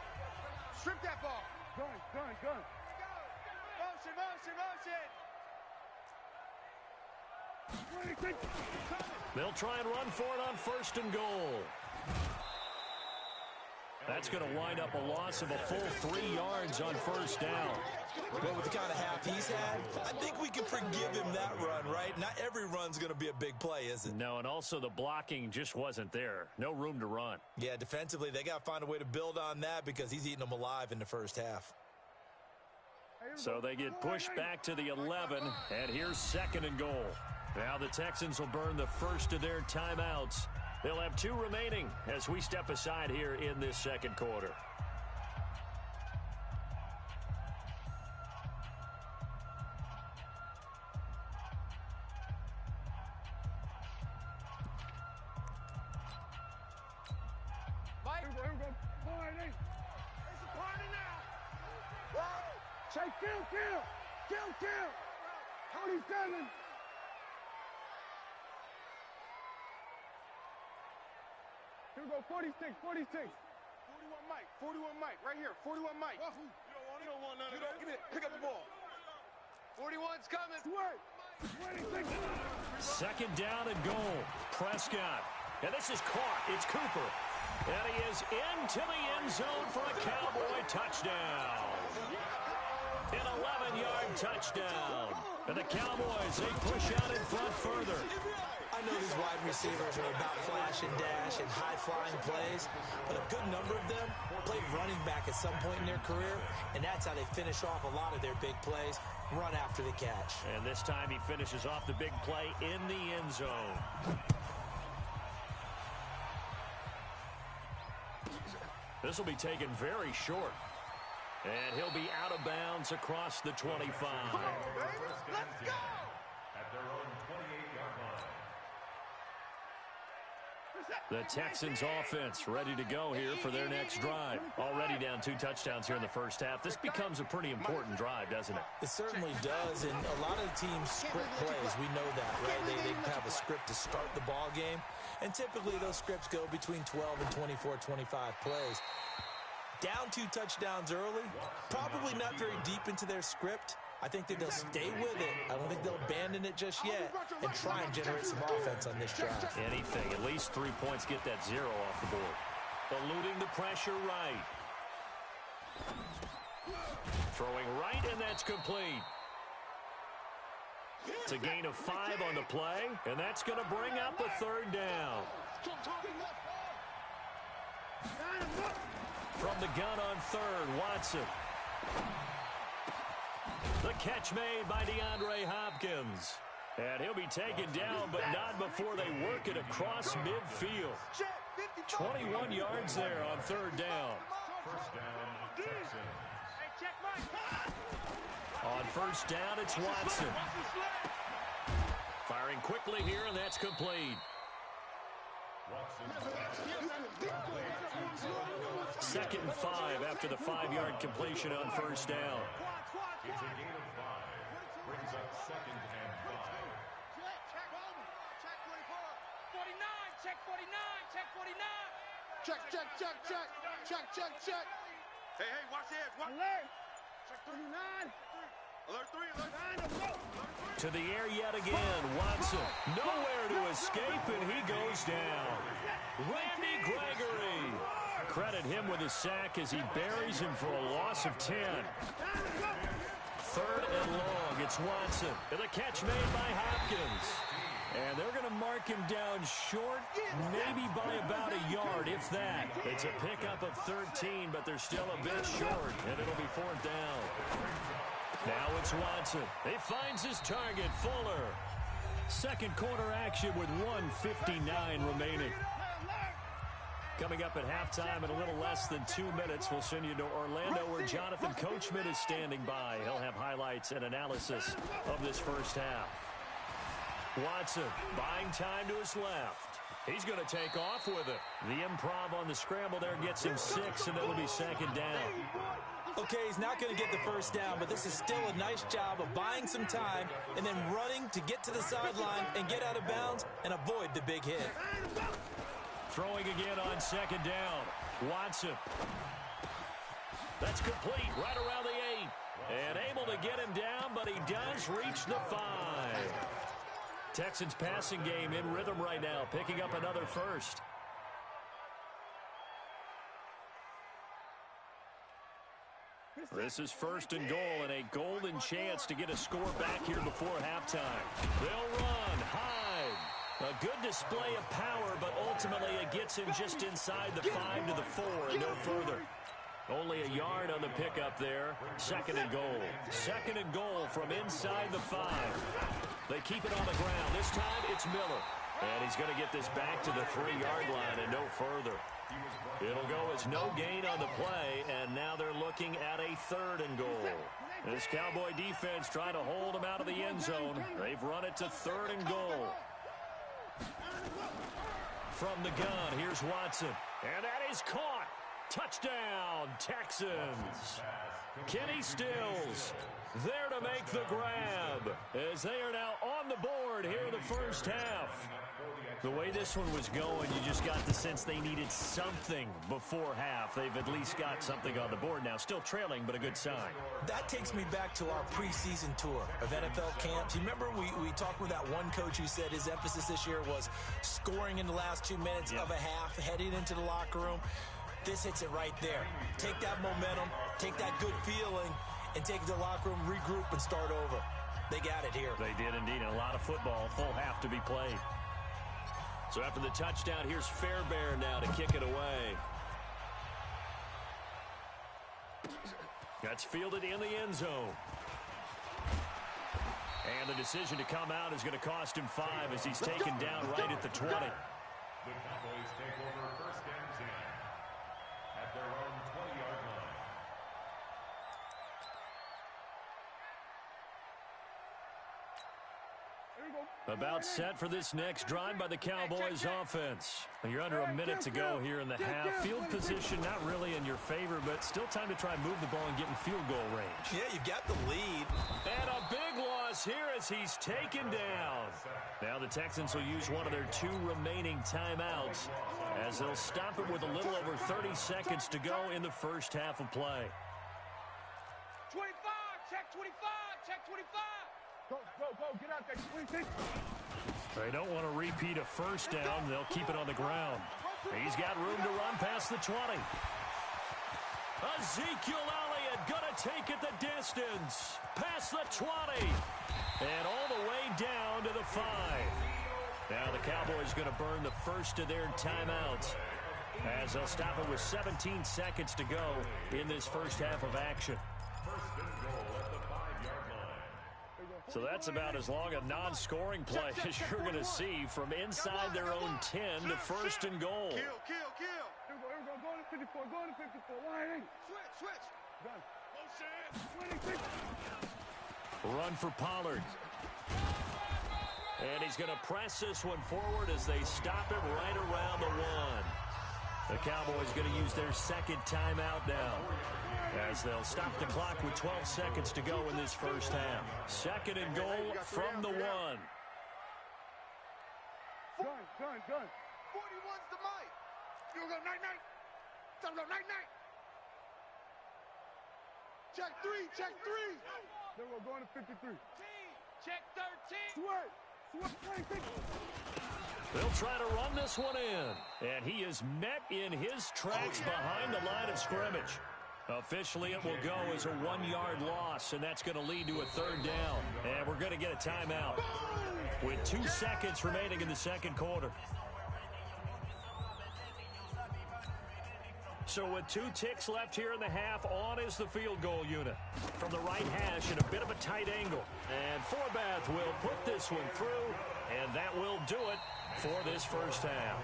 Speaker 4: Strip that ball. Gun. Motion.
Speaker 1: They'll try and run for it on 1st and goal. That's going to wind up a loss of a full 3 yards on first down.
Speaker 3: Well, with the kind of half he's had, I think we can forgive him that run, right? Not every run's going to be a big play, is it?
Speaker 1: No, and also the blocking just wasn't there. No room to run.
Speaker 3: Yeah, defensively, they got to find a way to build on that because he's eating them alive in the first half.
Speaker 1: So they get pushed back to the 11, and here's 2nd and goal. Now the Texans will burn the first of their timeouts. They'll have 2 remaining as we step aside here in this second quarter.
Speaker 4: Say kill. Cody's coming. Here we go, 46. 41 Mike, right here, 41 Mike. You don't want none of that. Give me it, pick up the ball. 41's coming. 26.
Speaker 1: 2nd down and goal. Prescott. And this is caught. It's Cooper. And he is into the end zone for a Cowboy touchdown. An 11-yard touchdown. And the Cowboys, they push out in front further.
Speaker 3: I know these wide receivers are about flash and dash and high-flying plays, but a good number of them played running back at some point in their career, and that's how they finish off a lot of their big plays, run after the catch.
Speaker 1: And this time he finishes off the big play in the end zone. This will be taken very short. And he'll be out of bounds across the 25.
Speaker 2: Let's go! At their own 28-yard line.
Speaker 1: The Texans offense ready to go here for their next drive. Already down 2 touchdowns here in the first half. This becomes a pretty important drive, doesn't it?
Speaker 3: It certainly does, and a lot of teams script plays. We know that, right? They have a script to start the ball game, and typically those scripts go between 12 and 24, 25 plays. Down 2 touchdowns early, probably not very deep into their script. I think that they'll stay with it. I don't think they'll abandon it just yet and try and generate some offense on this drive.
Speaker 1: Anything, at least 3 points, get that 0 off the board. Eluding the pressure right. Throwing right, and that's complete. It's a gain of 5 on the play, and that's going to bring up a 3rd down. From the gun on 3rd, Watson. The catch made by DeAndre Hopkins. And he'll be taken down, but not before they work it across midfield. 21 yards there on 3rd down.
Speaker 2: First down, Texans.
Speaker 1: On 1st down, it's Watson. Firing quickly here, and that's complete. 2nd and 5 after the 5-yard completion on 1st down.
Speaker 2: It's a gain of 5. Brings up 2nd and 5.
Speaker 4: Check 49. Check. Hey, watch the edge. Alert. Check 39. Alert 3.
Speaker 1: To the air yet again. Watson nowhere to escape, and he goes down. Randy Gregory. Credit him with a sack as he buries him for a loss of 10. 3rd and long. It's Watson. And the catch made by Hopkins. And they're going to mark him down short, maybe by about a yard, if that. It's a pickup of 13, but they're still a bit short, and it'll be 4th down. Now it's Watson. He finds his target, Fuller. Second quarter action with 1:59 remaining. Coming up at halftime in a little less than 2 minutes, we'll send you to Orlando where Jonathan Coachman is standing by. He'll have highlights and analysis of this first half. Watson buying time to his left. He's going to take off with it. The improv on the scramble there gets him 6, and it'll be 2nd down.
Speaker 3: Okay, he's not going to get the 1st down, but this is still a nice job of buying some time and then running to get to the sideline and get out of bounds and avoid the big hit.
Speaker 1: Throwing again on 2nd down. Watson. That's complete right around the 8. And able to get him down, but he does reach the 5. Texans passing game in rhythm right now, picking up another 1st. This is first and goal, and a golden chance to get a score back here before halftime. They'll run. Hyde. A good display of power, but ultimately it gets him just inside the 5 to the 4 and no further. Only a yard on the pickup there. Second and goal. Second and goal from inside the 5. They keep it on the ground. This time it's Miller. And he's going to get this back to the 3-yard line and no further. It'll go as no gain on the play, and now they're looking at a third and goal. This Cowboy defense trying to hold him out of the end zone. They've run it to third and goal. From the gun, here's Watson. And that is caught. Touchdown, Texans. Kenny Stills there to make the grab as they are now on the board here in the first half. The way this one was going, you just got the sense they needed something before half. They've at least got something on the board now. Still trailing, but a good sign.
Speaker 3: That takes me back to our preseason tour of NFL camps. You remember we talked with that one coach who said his emphasis this year was scoring in the last 2 minutes of a half, heading into the locker room. This hits it right there. Take that momentum, take that good feeling, and take it to the locker room, regroup, and start over. They got it here.
Speaker 1: They did indeed. And a lot of football, full half to be played. So after the touchdown, here's Fairbairn now to kick it away. That's fielded in the end zone. And the decision to come out is going to cost him 5 as he's taken down right at the 20.
Speaker 2: The Cowboys take over first and 10 at their own 20-yard line.
Speaker 1: About set for this next drive by the Cowboys offense. You're under a minute to go here in the half. Field position not really in your favor, but still time to try and move the ball and get in field goal range.
Speaker 3: Yeah, you've got the lead.
Speaker 1: And a big loss here as he's taken down. Now the Texans will use one of their 2 remaining timeouts as they'll stop it with a little over 30 seconds to go in the first half of play.
Speaker 4: 25, check 25, check 25. Go, get out there, 26.
Speaker 1: They don't want to repeat a first down. They'll keep it on the ground. He's got room to run past the 20. Ezekiel Elliott going to take it the distance. Past the 20. And all the way down to the 5. Now the Cowboys going to burn the first of their timeouts as they'll stop it with 17 seconds to go in this first half of action.
Speaker 2: First and goal at the 5-yard line.
Speaker 1: So that's about as long a non-scoring play as you're going to see from inside their own 10 to first and goal.
Speaker 4: Kill. Here we go. Go to 54. Go to 54. Why ain't? Switch. Done. Motion. 26.
Speaker 1: Run for Pollard. And he's going to press this one forward as they stop it right around the 1. The Cowboys going to use their second timeout now as they'll stop the clock with 12 seconds to go in this first half. Second and goal from the 1.
Speaker 4: Done. 41's the mic. You go night. Time to go night. Check 3. Then we're going to 53. Check 13. Sweat. 26.
Speaker 1: They'll try to run this one in. And he is met in his tracks behind the line of scrimmage. Officially, it will go as a 1-yard loss, and that's going to lead to a third down. And we're going to get a timeout with 2 seconds remaining in the second quarter. So with 2 ticks left here in the half, on is the field goal unit. From the right hash in a bit of a tight angle. And Forbath will put this one through, and that will do it for this first half.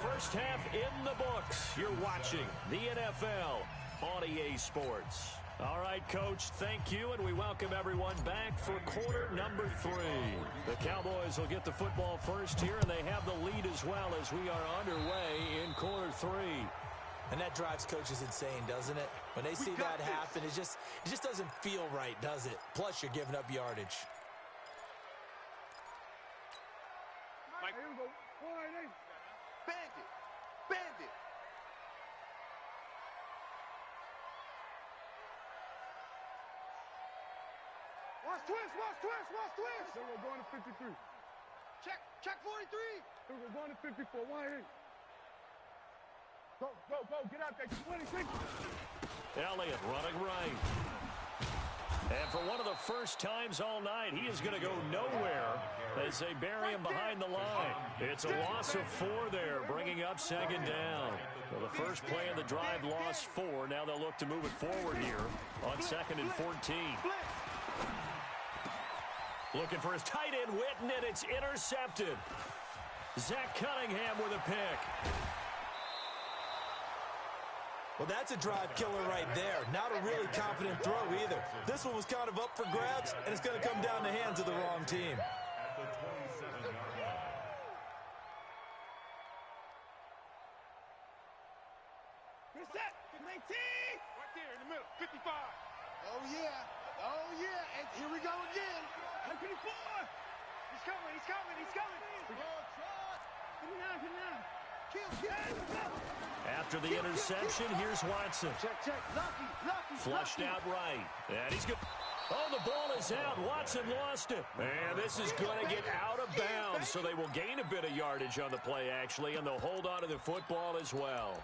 Speaker 1: First half in the books. You're watching the NFL on EA Sports. All right, Coach, thank you, and we welcome everyone back for quarter number 3. The Cowboys will get the football first here, and they have the lead as well as we are underway in quarter 3.
Speaker 3: And that drives coaches insane, doesn't it? When they see that happen, it just doesn't feel right, does it? Plus, you're giving up yardage.
Speaker 4: Mike, here we go. Bandit. Watch twist. Then we're going to 53. Check 43. Then we're going to 54. Why ain't? Go. Get out there. 26.
Speaker 1: Elliott running right. And for one of the first times all night, he is going to go nowhere as they bury him behind the line. It's a loss of 4 there, bringing up second down. So the first play of the drive lost 4. Now they'll look to move it forward here on 2nd and 14. Looking for his tight end, Witten, and it's intercepted. Zach Cunningham with a pick.
Speaker 3: Well, that's a drive killer right there. Not a really confident throw either. This one was kind of up for grabs, and it's going to come down the hands of the wrong team.
Speaker 2: At the 27-yard line.
Speaker 4: Reset. 19. Right there in the middle. 55. Oh, yeah. Oh, yeah. And here we go again. 54. He's coming. He's coming. He's coming. 59. 59.
Speaker 1: After the interception, here's Watson.
Speaker 4: Check. Lucky.
Speaker 1: Flushed out right. And he's good. Oh, the ball is out. Watson lost it. And this is going to get out of bounds, so they will gain a bit of yardage on the play, actually, and they'll hold on to the football as well.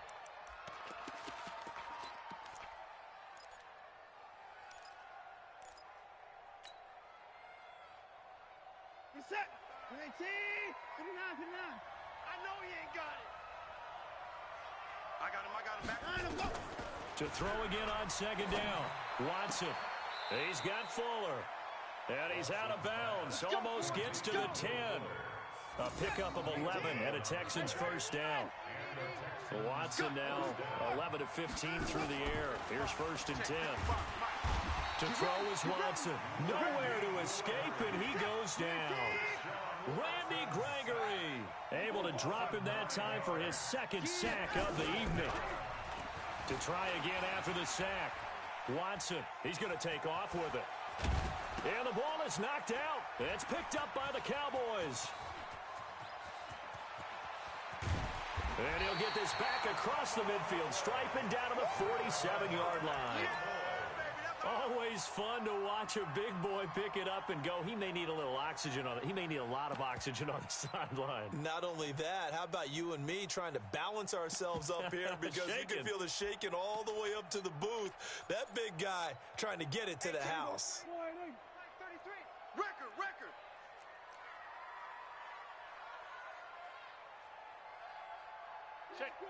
Speaker 4: Reset. 19. 59. I know he ain't got it. I got him back.
Speaker 1: To throw again on second down. Watson. He's got Fuller. And he's out of bounds. Almost gets to the 10. A pickup of 11 and a Texans first down. Watson now 11 of 15 through the air. Here's 1st and 10. To throw is Watson. Nowhere to escape, and he goes down. Randy Gregory able to drop him that time for his 2nd sack of the evening. To try again after the sack. Watson, he's going to take off with it. And the ball is knocked out. It's picked up by the Cowboys. And he'll get this back across the midfield, striping down to the 47-yard line. Always fun to watch a big boy pick it up and go. He may need a little oxygen on it. He may need a lot of oxygen on the sideline.
Speaker 3: Not only that, how about you and me trying to balance ourselves up here because you can feel the shaking all the way up to the booth. That big guy trying to get it to the house.
Speaker 4: 33. Record. Check. Go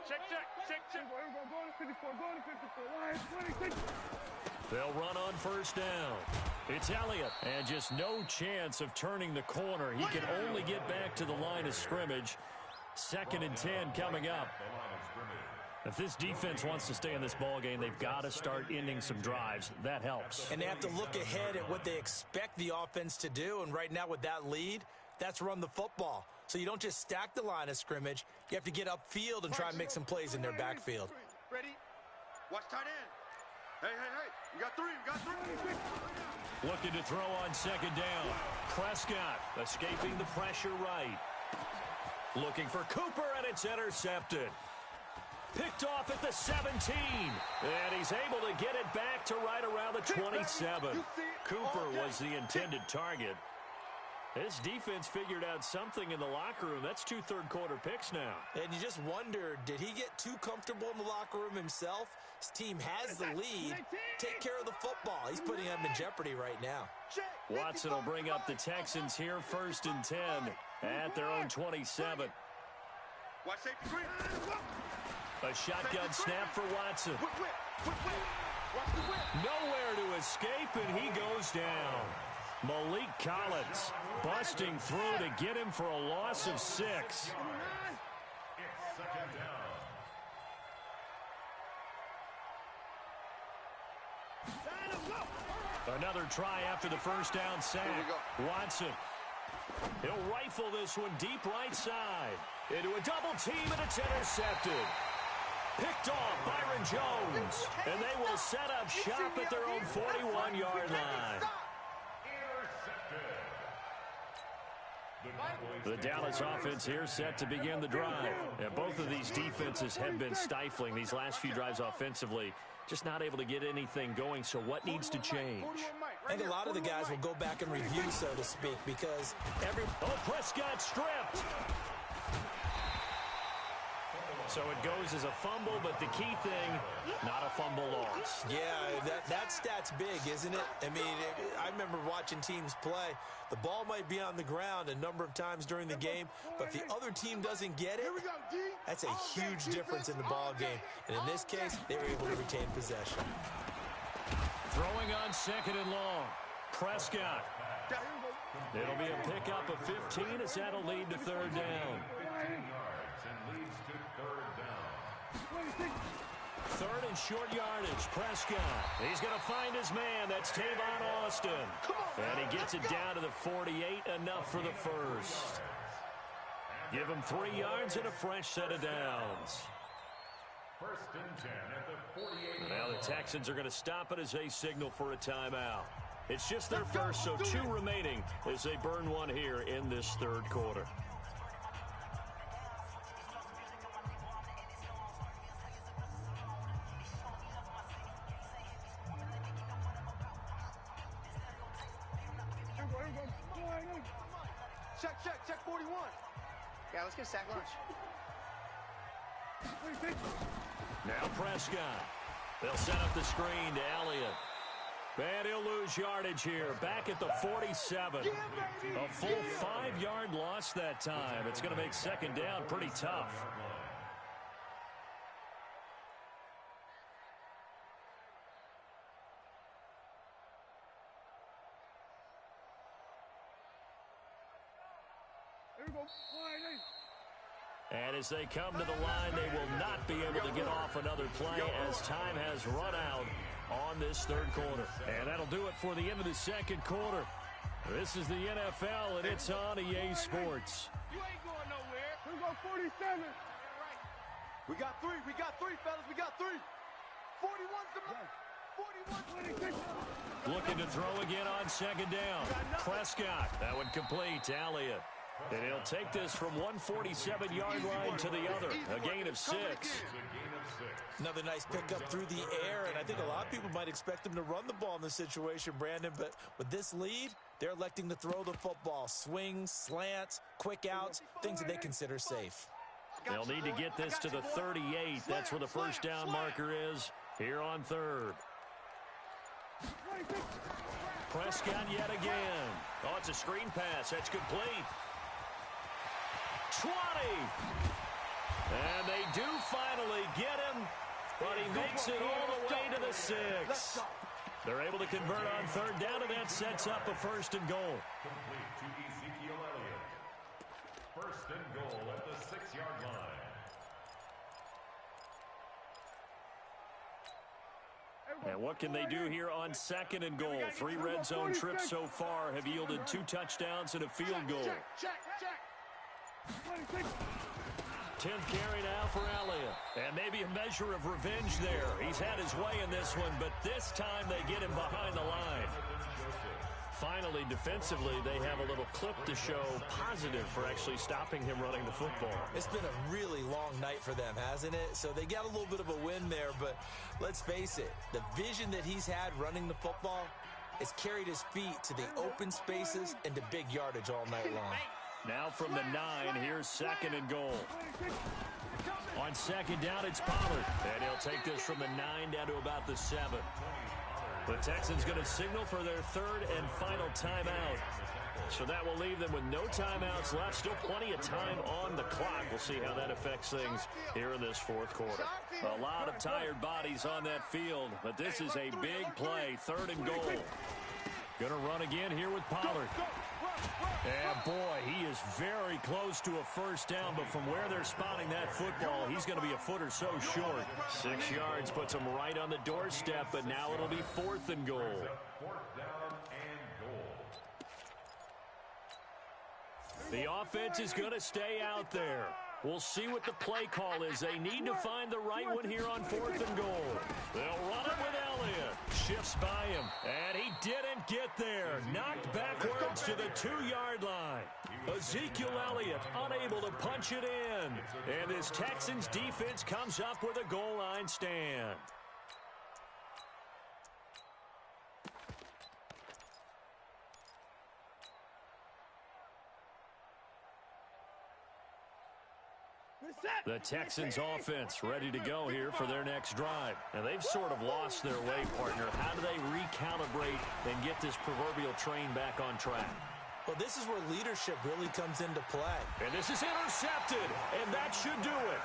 Speaker 4: to 54.
Speaker 1: They'll run on first down. It's Elliott, and just no chance of turning the corner. He can only get back to the line of scrimmage. 2nd and 10 coming up. If this defense wants to stay in this ballgame, they've got to start ending some drives. That helps.
Speaker 3: And they have to look ahead at what they expect the offense to do, and right now with that lead, that's run the football. So you don't just stack the line of scrimmage. You have to get upfield and try and make some plays in their backfield.
Speaker 4: Ready? Watch tight end. Hey. We got three.
Speaker 1: Looking to throw on second down. Prescott escaping the pressure right. Looking for Cooper, and it's intercepted. Picked off at the 17. And he's able to get it back to right around the 27. Cooper was the intended target. This defense figured out something in the locker room. That's 2 third-quarter picks now.
Speaker 3: And you just wonder, did he get too comfortable in the locker room himself? His team has the lead. Take care of the football. He's putting them in jeopardy right now.
Speaker 1: Watson will bring up the Texans here 1st and 10 at their own 27.
Speaker 4: Watch safety green.
Speaker 1: A shotgun snap for Watson. Nowhere to escape, and he goes down. Malik Collins busting through to get him for a loss of 6.
Speaker 2: It's 2nd down.
Speaker 1: Another try after the first down sack. Watson. He'll rifle this one deep right side. Into a double team, and it's intercepted. Picked off Byron Jones. And they will set up shop at their own 41-yard line. The Dallas offense here set to begin the drive. And both of these defenses have been stifling these last few drives offensively. Just not able to get anything going, so what needs to change?
Speaker 3: I think a lot of the guys will go back and review, so to speak, because
Speaker 1: Prescott stripped. So it goes as a fumble, but the key thing, not a fumble loss.
Speaker 3: Yeah, that stat's big, isn't it? I mean, I remember watching teams play. The ball might be on the ground a number of times during the game, but if the other team doesn't get it, that's a huge difference in the ball game. And in this case, they were able to retain possession.
Speaker 1: Throwing on second and long. Prescott. It'll be a pickup of 15 as that'll lead to third down. Third and short yardage. Prescott. He's going to find his man. That's Tavon Austin. And he gets it down to the 48. Enough for the first. Give him 3 yards and a fresh set of downs.
Speaker 2: First and 10 at the 48.
Speaker 1: Now the Texans are going to stop it as they signal for a timeout. It's just their first, so 2 remaining as they burn one here in this third quarter.
Speaker 4: Check 41.
Speaker 8: Yeah, let's get a sack lunch.
Speaker 1: Now Prescott. They'll set up the screen to Elliott. And he'll lose yardage here. Back at the 47. A full 5-yard loss that time. It's going to make second down pretty tough. And as they come to the line, they will not be able to get off another play as time has run out on this third quarter. And that'll do it for the end of the second quarter. This is the NFL, and it's on EA Sports.
Speaker 4: You ain't going nowhere. Here we go, 47. We got 3, fellas. We got 3. 41's the mark. 41.
Speaker 1: Looking to throw again on second down. Prescott. That one complete to Elliott. And he'll take this from 147-yard line to the other. A gain of 6.
Speaker 3: Another nice pickup through the air, and I think a lot of people might expect him to run the ball in this situation, Brandon, but with this lead, they're electing to throw the football. Swings, slants, quick outs, things that they consider safe.
Speaker 1: They'll need to get this to the 38. That's where the first down marker is here on third. Prescott yet again. Oh, it's a screen pass. That's complete. 20. And they do finally get him, but he makes it all the way to the 6. They're able to convert on third down, and that sets up a first and goal.
Speaker 2: Complete to Ezekiel Elliott. First and goal at the 6-yard line.
Speaker 1: And what can they do here on second and goal? 3 red zone trips so far have yielded 2 touchdowns and a field goal. 10th carry now for Elliott. And maybe a measure of revenge there. He's had his way in this one, but this time they get him behind the line. Finally, defensively, they have a little clip to show positive for actually stopping him running the football.
Speaker 3: It's been a really long night for them, hasn't it? So they got a little bit of a win there, but let's face it, the vision that he's had running the football has carried his feet to the open spaces and to big yardage all night long.
Speaker 1: Now from the 9, here's second and goal. On second down, it's Pollard. And he'll take this from the 9 down to about the 7. The Texans going to signal for their third and final timeout. So that will leave them with no timeouts left. Still plenty of time on the clock. We'll see how that affects things here in this fourth quarter. A lot of tired bodies on that field, but this is a big play. Third and goal. Going to run again here with Pollard. And boy, he is very close to a first down, but from where they're spotting that football, he's going to be a foot or so short. 6 yards puts him right on the doorstep, but now it'll be 4th and goal.
Speaker 2: 4th down and goal.
Speaker 1: The offense is going to stay out there. We'll see what the play call is. They need to find the right one here on 4th and goal. They'll run it with Elliott. Shifts by him, and he didn't get there. Knocked backwards to the 2-yard line. Ezekiel Elliott unable to punch it in. And this Texans defense comes up with a goal line stand. The Texans offense ready to go here for their next drive. And they've sort of lost their way, partner. How do they recalibrate and get this proverbial train back on track?
Speaker 3: Well, this is where leadership really comes into play.
Speaker 1: And this is intercepted, and that should do it.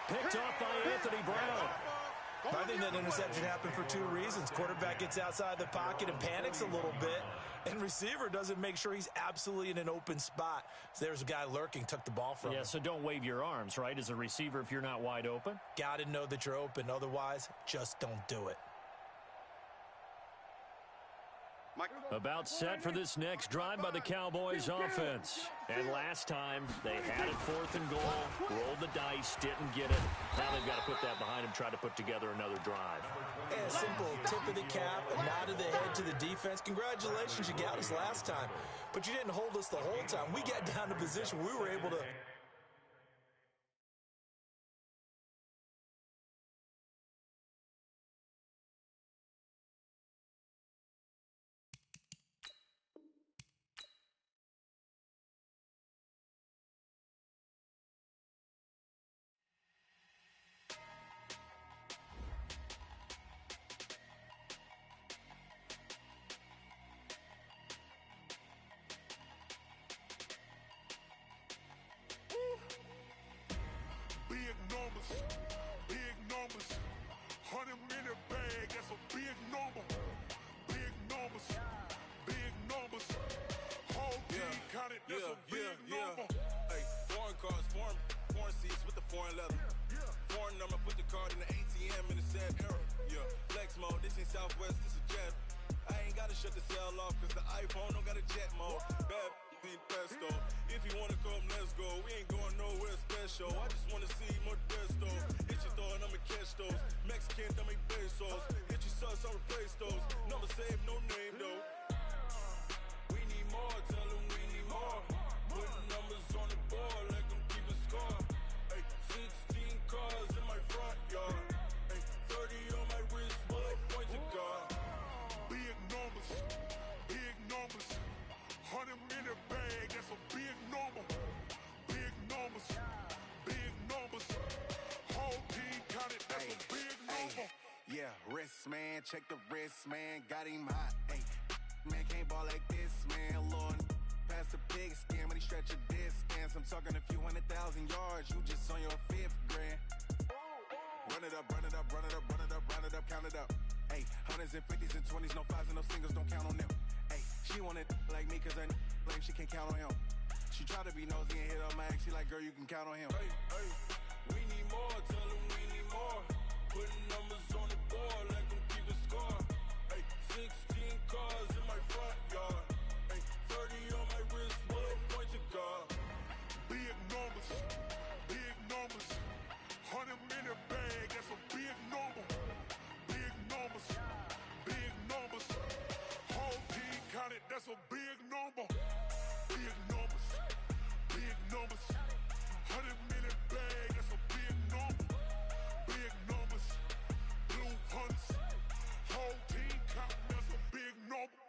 Speaker 1: Picked off by Anthony Brown.
Speaker 3: I think that interception happened for two reasons. Quarterback gets outside the pocket and panics a little bit, and receiver doesn't make sure he's absolutely in an open spot. So there's a guy lurking, took the ball from him.
Speaker 1: Yeah, so don't wave your arms, right, as a receiver if you're not wide open?
Speaker 3: Got to know that you're open. Otherwise, just don't do it.
Speaker 1: About set for this next drive by the Cowboys offense. And last time, they had it 4th and goal, rolled the dice, didn't get it. Now they've got to put that behind them, try to put together another drive.
Speaker 3: Yeah, simple tip of the cap, a nod of the head to the defense. Congratulations, you got us last time. But you didn't hold us the whole time. We got down to position. We were able to...
Speaker 6: Big numbers, 100 in a bag, that's a big number. Big numbers, whole team counted, that's a big number.
Speaker 9: Hey, foreign cars, foreign seats with the foreign leather. Foreign number, put the card in the ATM in the sad era. Yeah, flex mode, this ain't Southwest, this is jet. I ain't gotta shut the cell off, cause the iPhone don't got a jet mode. Bad ain't pesto. If you wanna come, let's go. We ain't going nowhere special. I just wanna see Modesto. Hit your thought, I'ma catch those. Mexican, I make pesos. Hit your sus, I'll replace those. Number saved, no name though. We need more, tell them we need more. Putting numbers on the board like I'm keeping score. Ay, 16 cars in my front yard. Ay, 30 on my wrist, while I point to God.
Speaker 6: Big numbers, 100 in a bag, that's a big number. Big numbers, whole team counted, that's a big number.
Speaker 9: Yeah, wrist man, check the wrist man, got him hot. Ay, man can't ball like this, man. Lord, past the pig skin, but he stretch a distance. I'm talking a few 100,000 yards, you just on your 5th grand. Run it up, count it up. Ay, 100s and 50s and 20s, no 5s and no singles, don't count on them. Ay, she wanted like me, cause her blame, she can't count on him. She try to be nosy and hit up my ex, she like, girl, you can count on him. Hey, we need more, tell them we need more. Putting numbers on the board like I'm keeping score. Hey, 16 cars in my front yard. Hey, 30 on my wrist, while I point to God.
Speaker 6: Big numbers, 100 in a bag, that's a big number. Big numbers, whole team counted, that's a big number. Big numbers, 100 in a bag, that's a big number. Big numbers, blue hunts, whole team counting, that's a big number.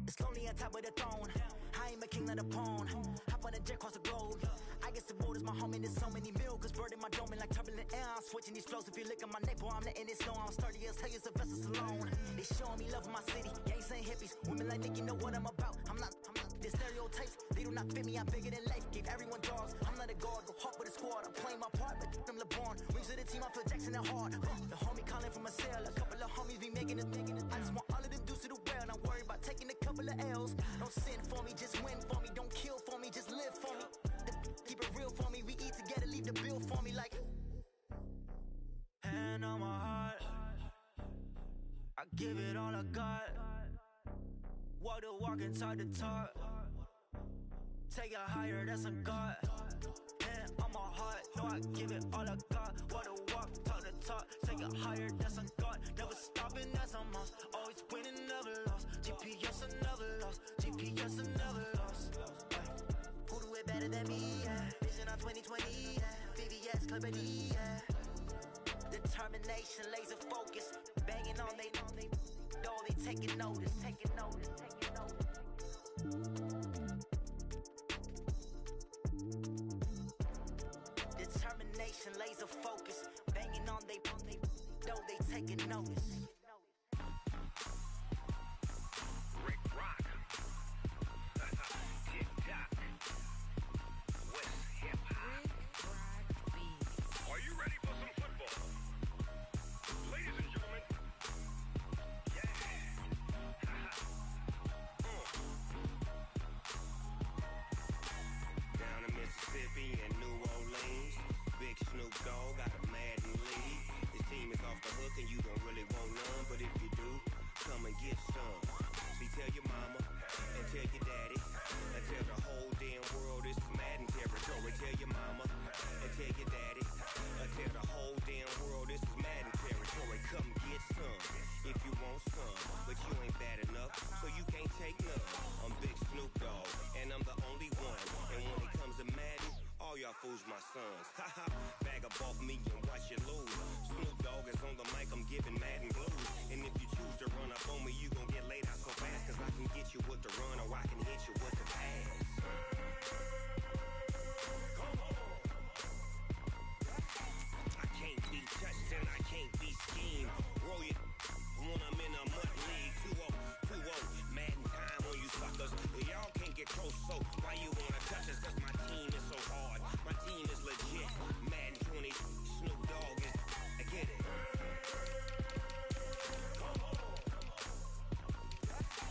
Speaker 10: It's lonely on top of the throne. I am a king of the pawn. Hop on a jet across the globe. I guess the world is my home and there's so many milkers burning my dome like turbulent air. I'm switching these flows. If you look at my neck, boy, I'm letting it snow. I'm sturdy as hell, as a vessel alone. They showing me love in my city. Gangs ain't hippies. Women like Nick, you know what I'm about. I'm not the stereotypes. They do not fit me. I'm bigger than life. Gave everyone dogs. I'm not a guard. Go hard with a squad. I'm playing my part, but them LeBron. Rings to the team. I feel Jackson and hard. The homie calling from a cell. A couple of homies be making it. I just want all of them dudes to do well. Not worry about taking a couple of L's. Don't sin for me, just win for me. Don't kill for me, just live for me. Keep it real for me. We eat together, leave the bill for me like. Hand on my heart, I give it all I got. Walk the walk and talk the talk. Take it higher, that's a God. Hand on my heart, no, I give it all I got. Walk the walk, talk the talk. Take it higher, that's a God. Never stopping, that's a must. Always winning, never lost. GPS, I never lost. GPS, I never lost. Who do it better than me? Yeah. Vision on 2020. Yeah. VVS, Clipper D. Yeah. Determination, laser focus, banging on they door, they taking notice. Determination, laser focus, banging on they door, they taking notice.
Speaker 11: Rick Rock, TikTok, West Hip Hop. Are you ready for some football? Ladies and gentlemen, yeah.
Speaker 12: Down in Mississippi and New Orleans, Big Snoop Dogg got a Madden lead. His team is off the hook and you don't really want none, but if you do, come and get some. See, tell your mama and tell your daddy and tell the whole damn world this is Madden territory. Tell your mama and tell your daddy and tell the whole damn world this is Madden territory. Come get some if you want some, but you ain't bad enough, so you can't take none. I'm Big Snoop Dogg and I'm the only one, and when it comes to Madden, all y'all fools my sons. Haha, bag up off me and watch you lose. Snoop Dogg is on the mic, I'm giving Madden blues. And if you choose to run up on me, you gon' get laid out so fast, cause I can get you with the run or I can hit you with the pass. I can't be touched and I can't be schemed. Roll it when I'm in a mud league. 2-0, Madden time on you suckers. Y'all can't get close, so why you wanna touch us? Cause my team is so hard, my team is legit. Madden 20, Snoop Dogg is, I get it.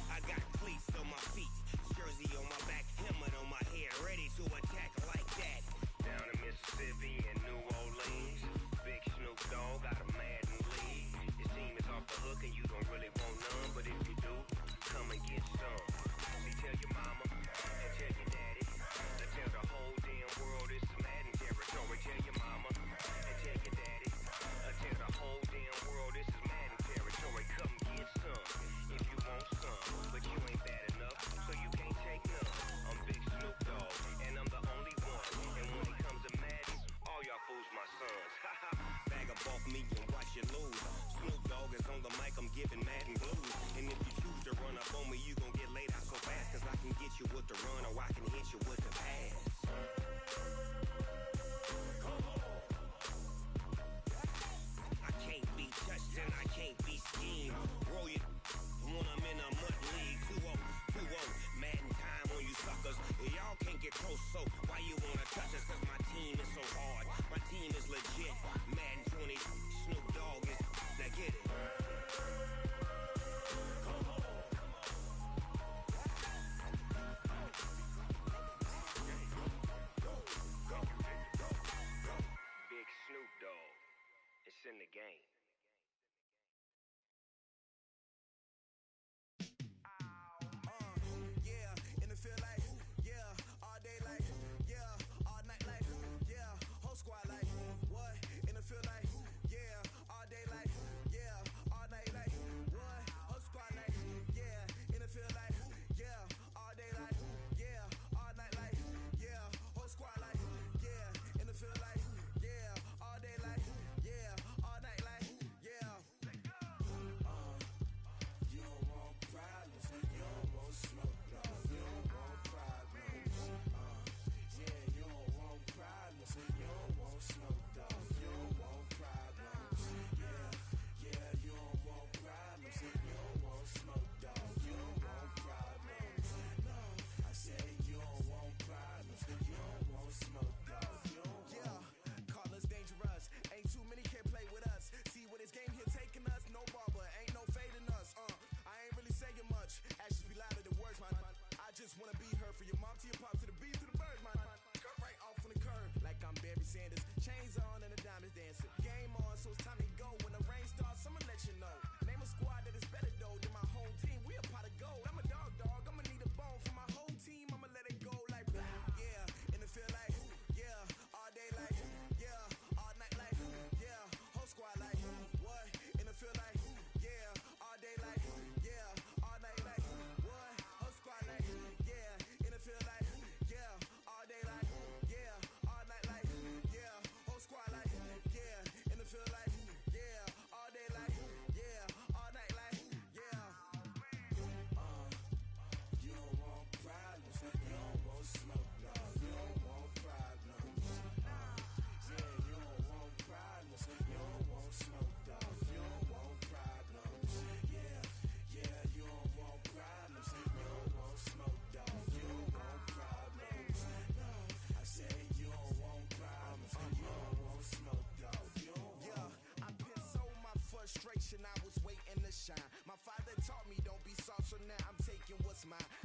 Speaker 12: I got cleats on my feet, jersey on my back, helmet on my head, ready to attack like that. Down in Mississippi and New Orleans, Big Snoop Dogg got a Madden lead. His team is off the hook and you don't really want none, but if you do, come and get some. See, tell your mama and tell your daddy and tell the whole damn world this is Madden territory. Tell your mama and tell your daddy and tell the whole damn world this is Madden territory. Come get some if you want some, but you ain't bad enough, so you can't take none. I'm Big Snoop Dogg and I'm the only one, and when it comes to Madden, all y'all fools my sons. Haha, bag up off me and watch you lose. Snoop Dogg is on the mic, I'm giving Madden blues. And if you choose to run up on me, you gon' get laid out so fast, cause I can get you with the run or I can hit you with the pass. I can't be touched and I can't be schemed. Roll it when I'm in a mud league. 2-0, Madden time on you suckers. Y'all can't get close, so why you wanna touch us? Cause my team is so hard, my team is legit. Madden 20, Snoop Dogg is, now get it. Big Snoop Dogg, it's in the game.
Speaker 7: Yeah, in the field like, yeah, all day like, yeah, all night like, yeah, whole squad like, what? In the field like, yeah, all day like, yeah, all night like, what? Whole squad like, yeah, in the field like, yeah, all day like, yeah, all night like, yeah, whole squad like, yeah, in the field like, yeah, all day like, yeah, all night like, yeah. You don't want problems, you don't want smoke, you don't want problems. Yeah, you don't want problems, you don't want smoke, dog. You don't want problems. Yeah, you don't want problems, you don't want smoke, dog. You don't want problems. No, I said you don't want problems, you don't want smoke, dog. You don't want. Yeah, call us dangerous. Ain't too many can play with us. See where this game here taking us? No barber, ain't no fading us. I ain't really saying much. Actions be louder than words, man. I just wanna be heard for your mom to your pop to the beat to the birds, man. Cut right off on the curb like I'm Barry Sanders. Chains on and the diamonds dancing. Game on, so it's time to go. When the rain starts, I'ma let you know. Name a squad that is better though than my home team. We a pot of gold. I'm a dog. I'ma need a bone for my whole team. I'ma let it go like, yeah, in the field like, yeah, all day like, yeah, all night like, yeah, whole squad like, what? In the field like, yeah, all day like, yeah, all night like, what? Whole squad like, yeah, in the field like, yeah, all day like, yeah, all night like, yeah, whole squad like, yeah, in the field like,
Speaker 6: my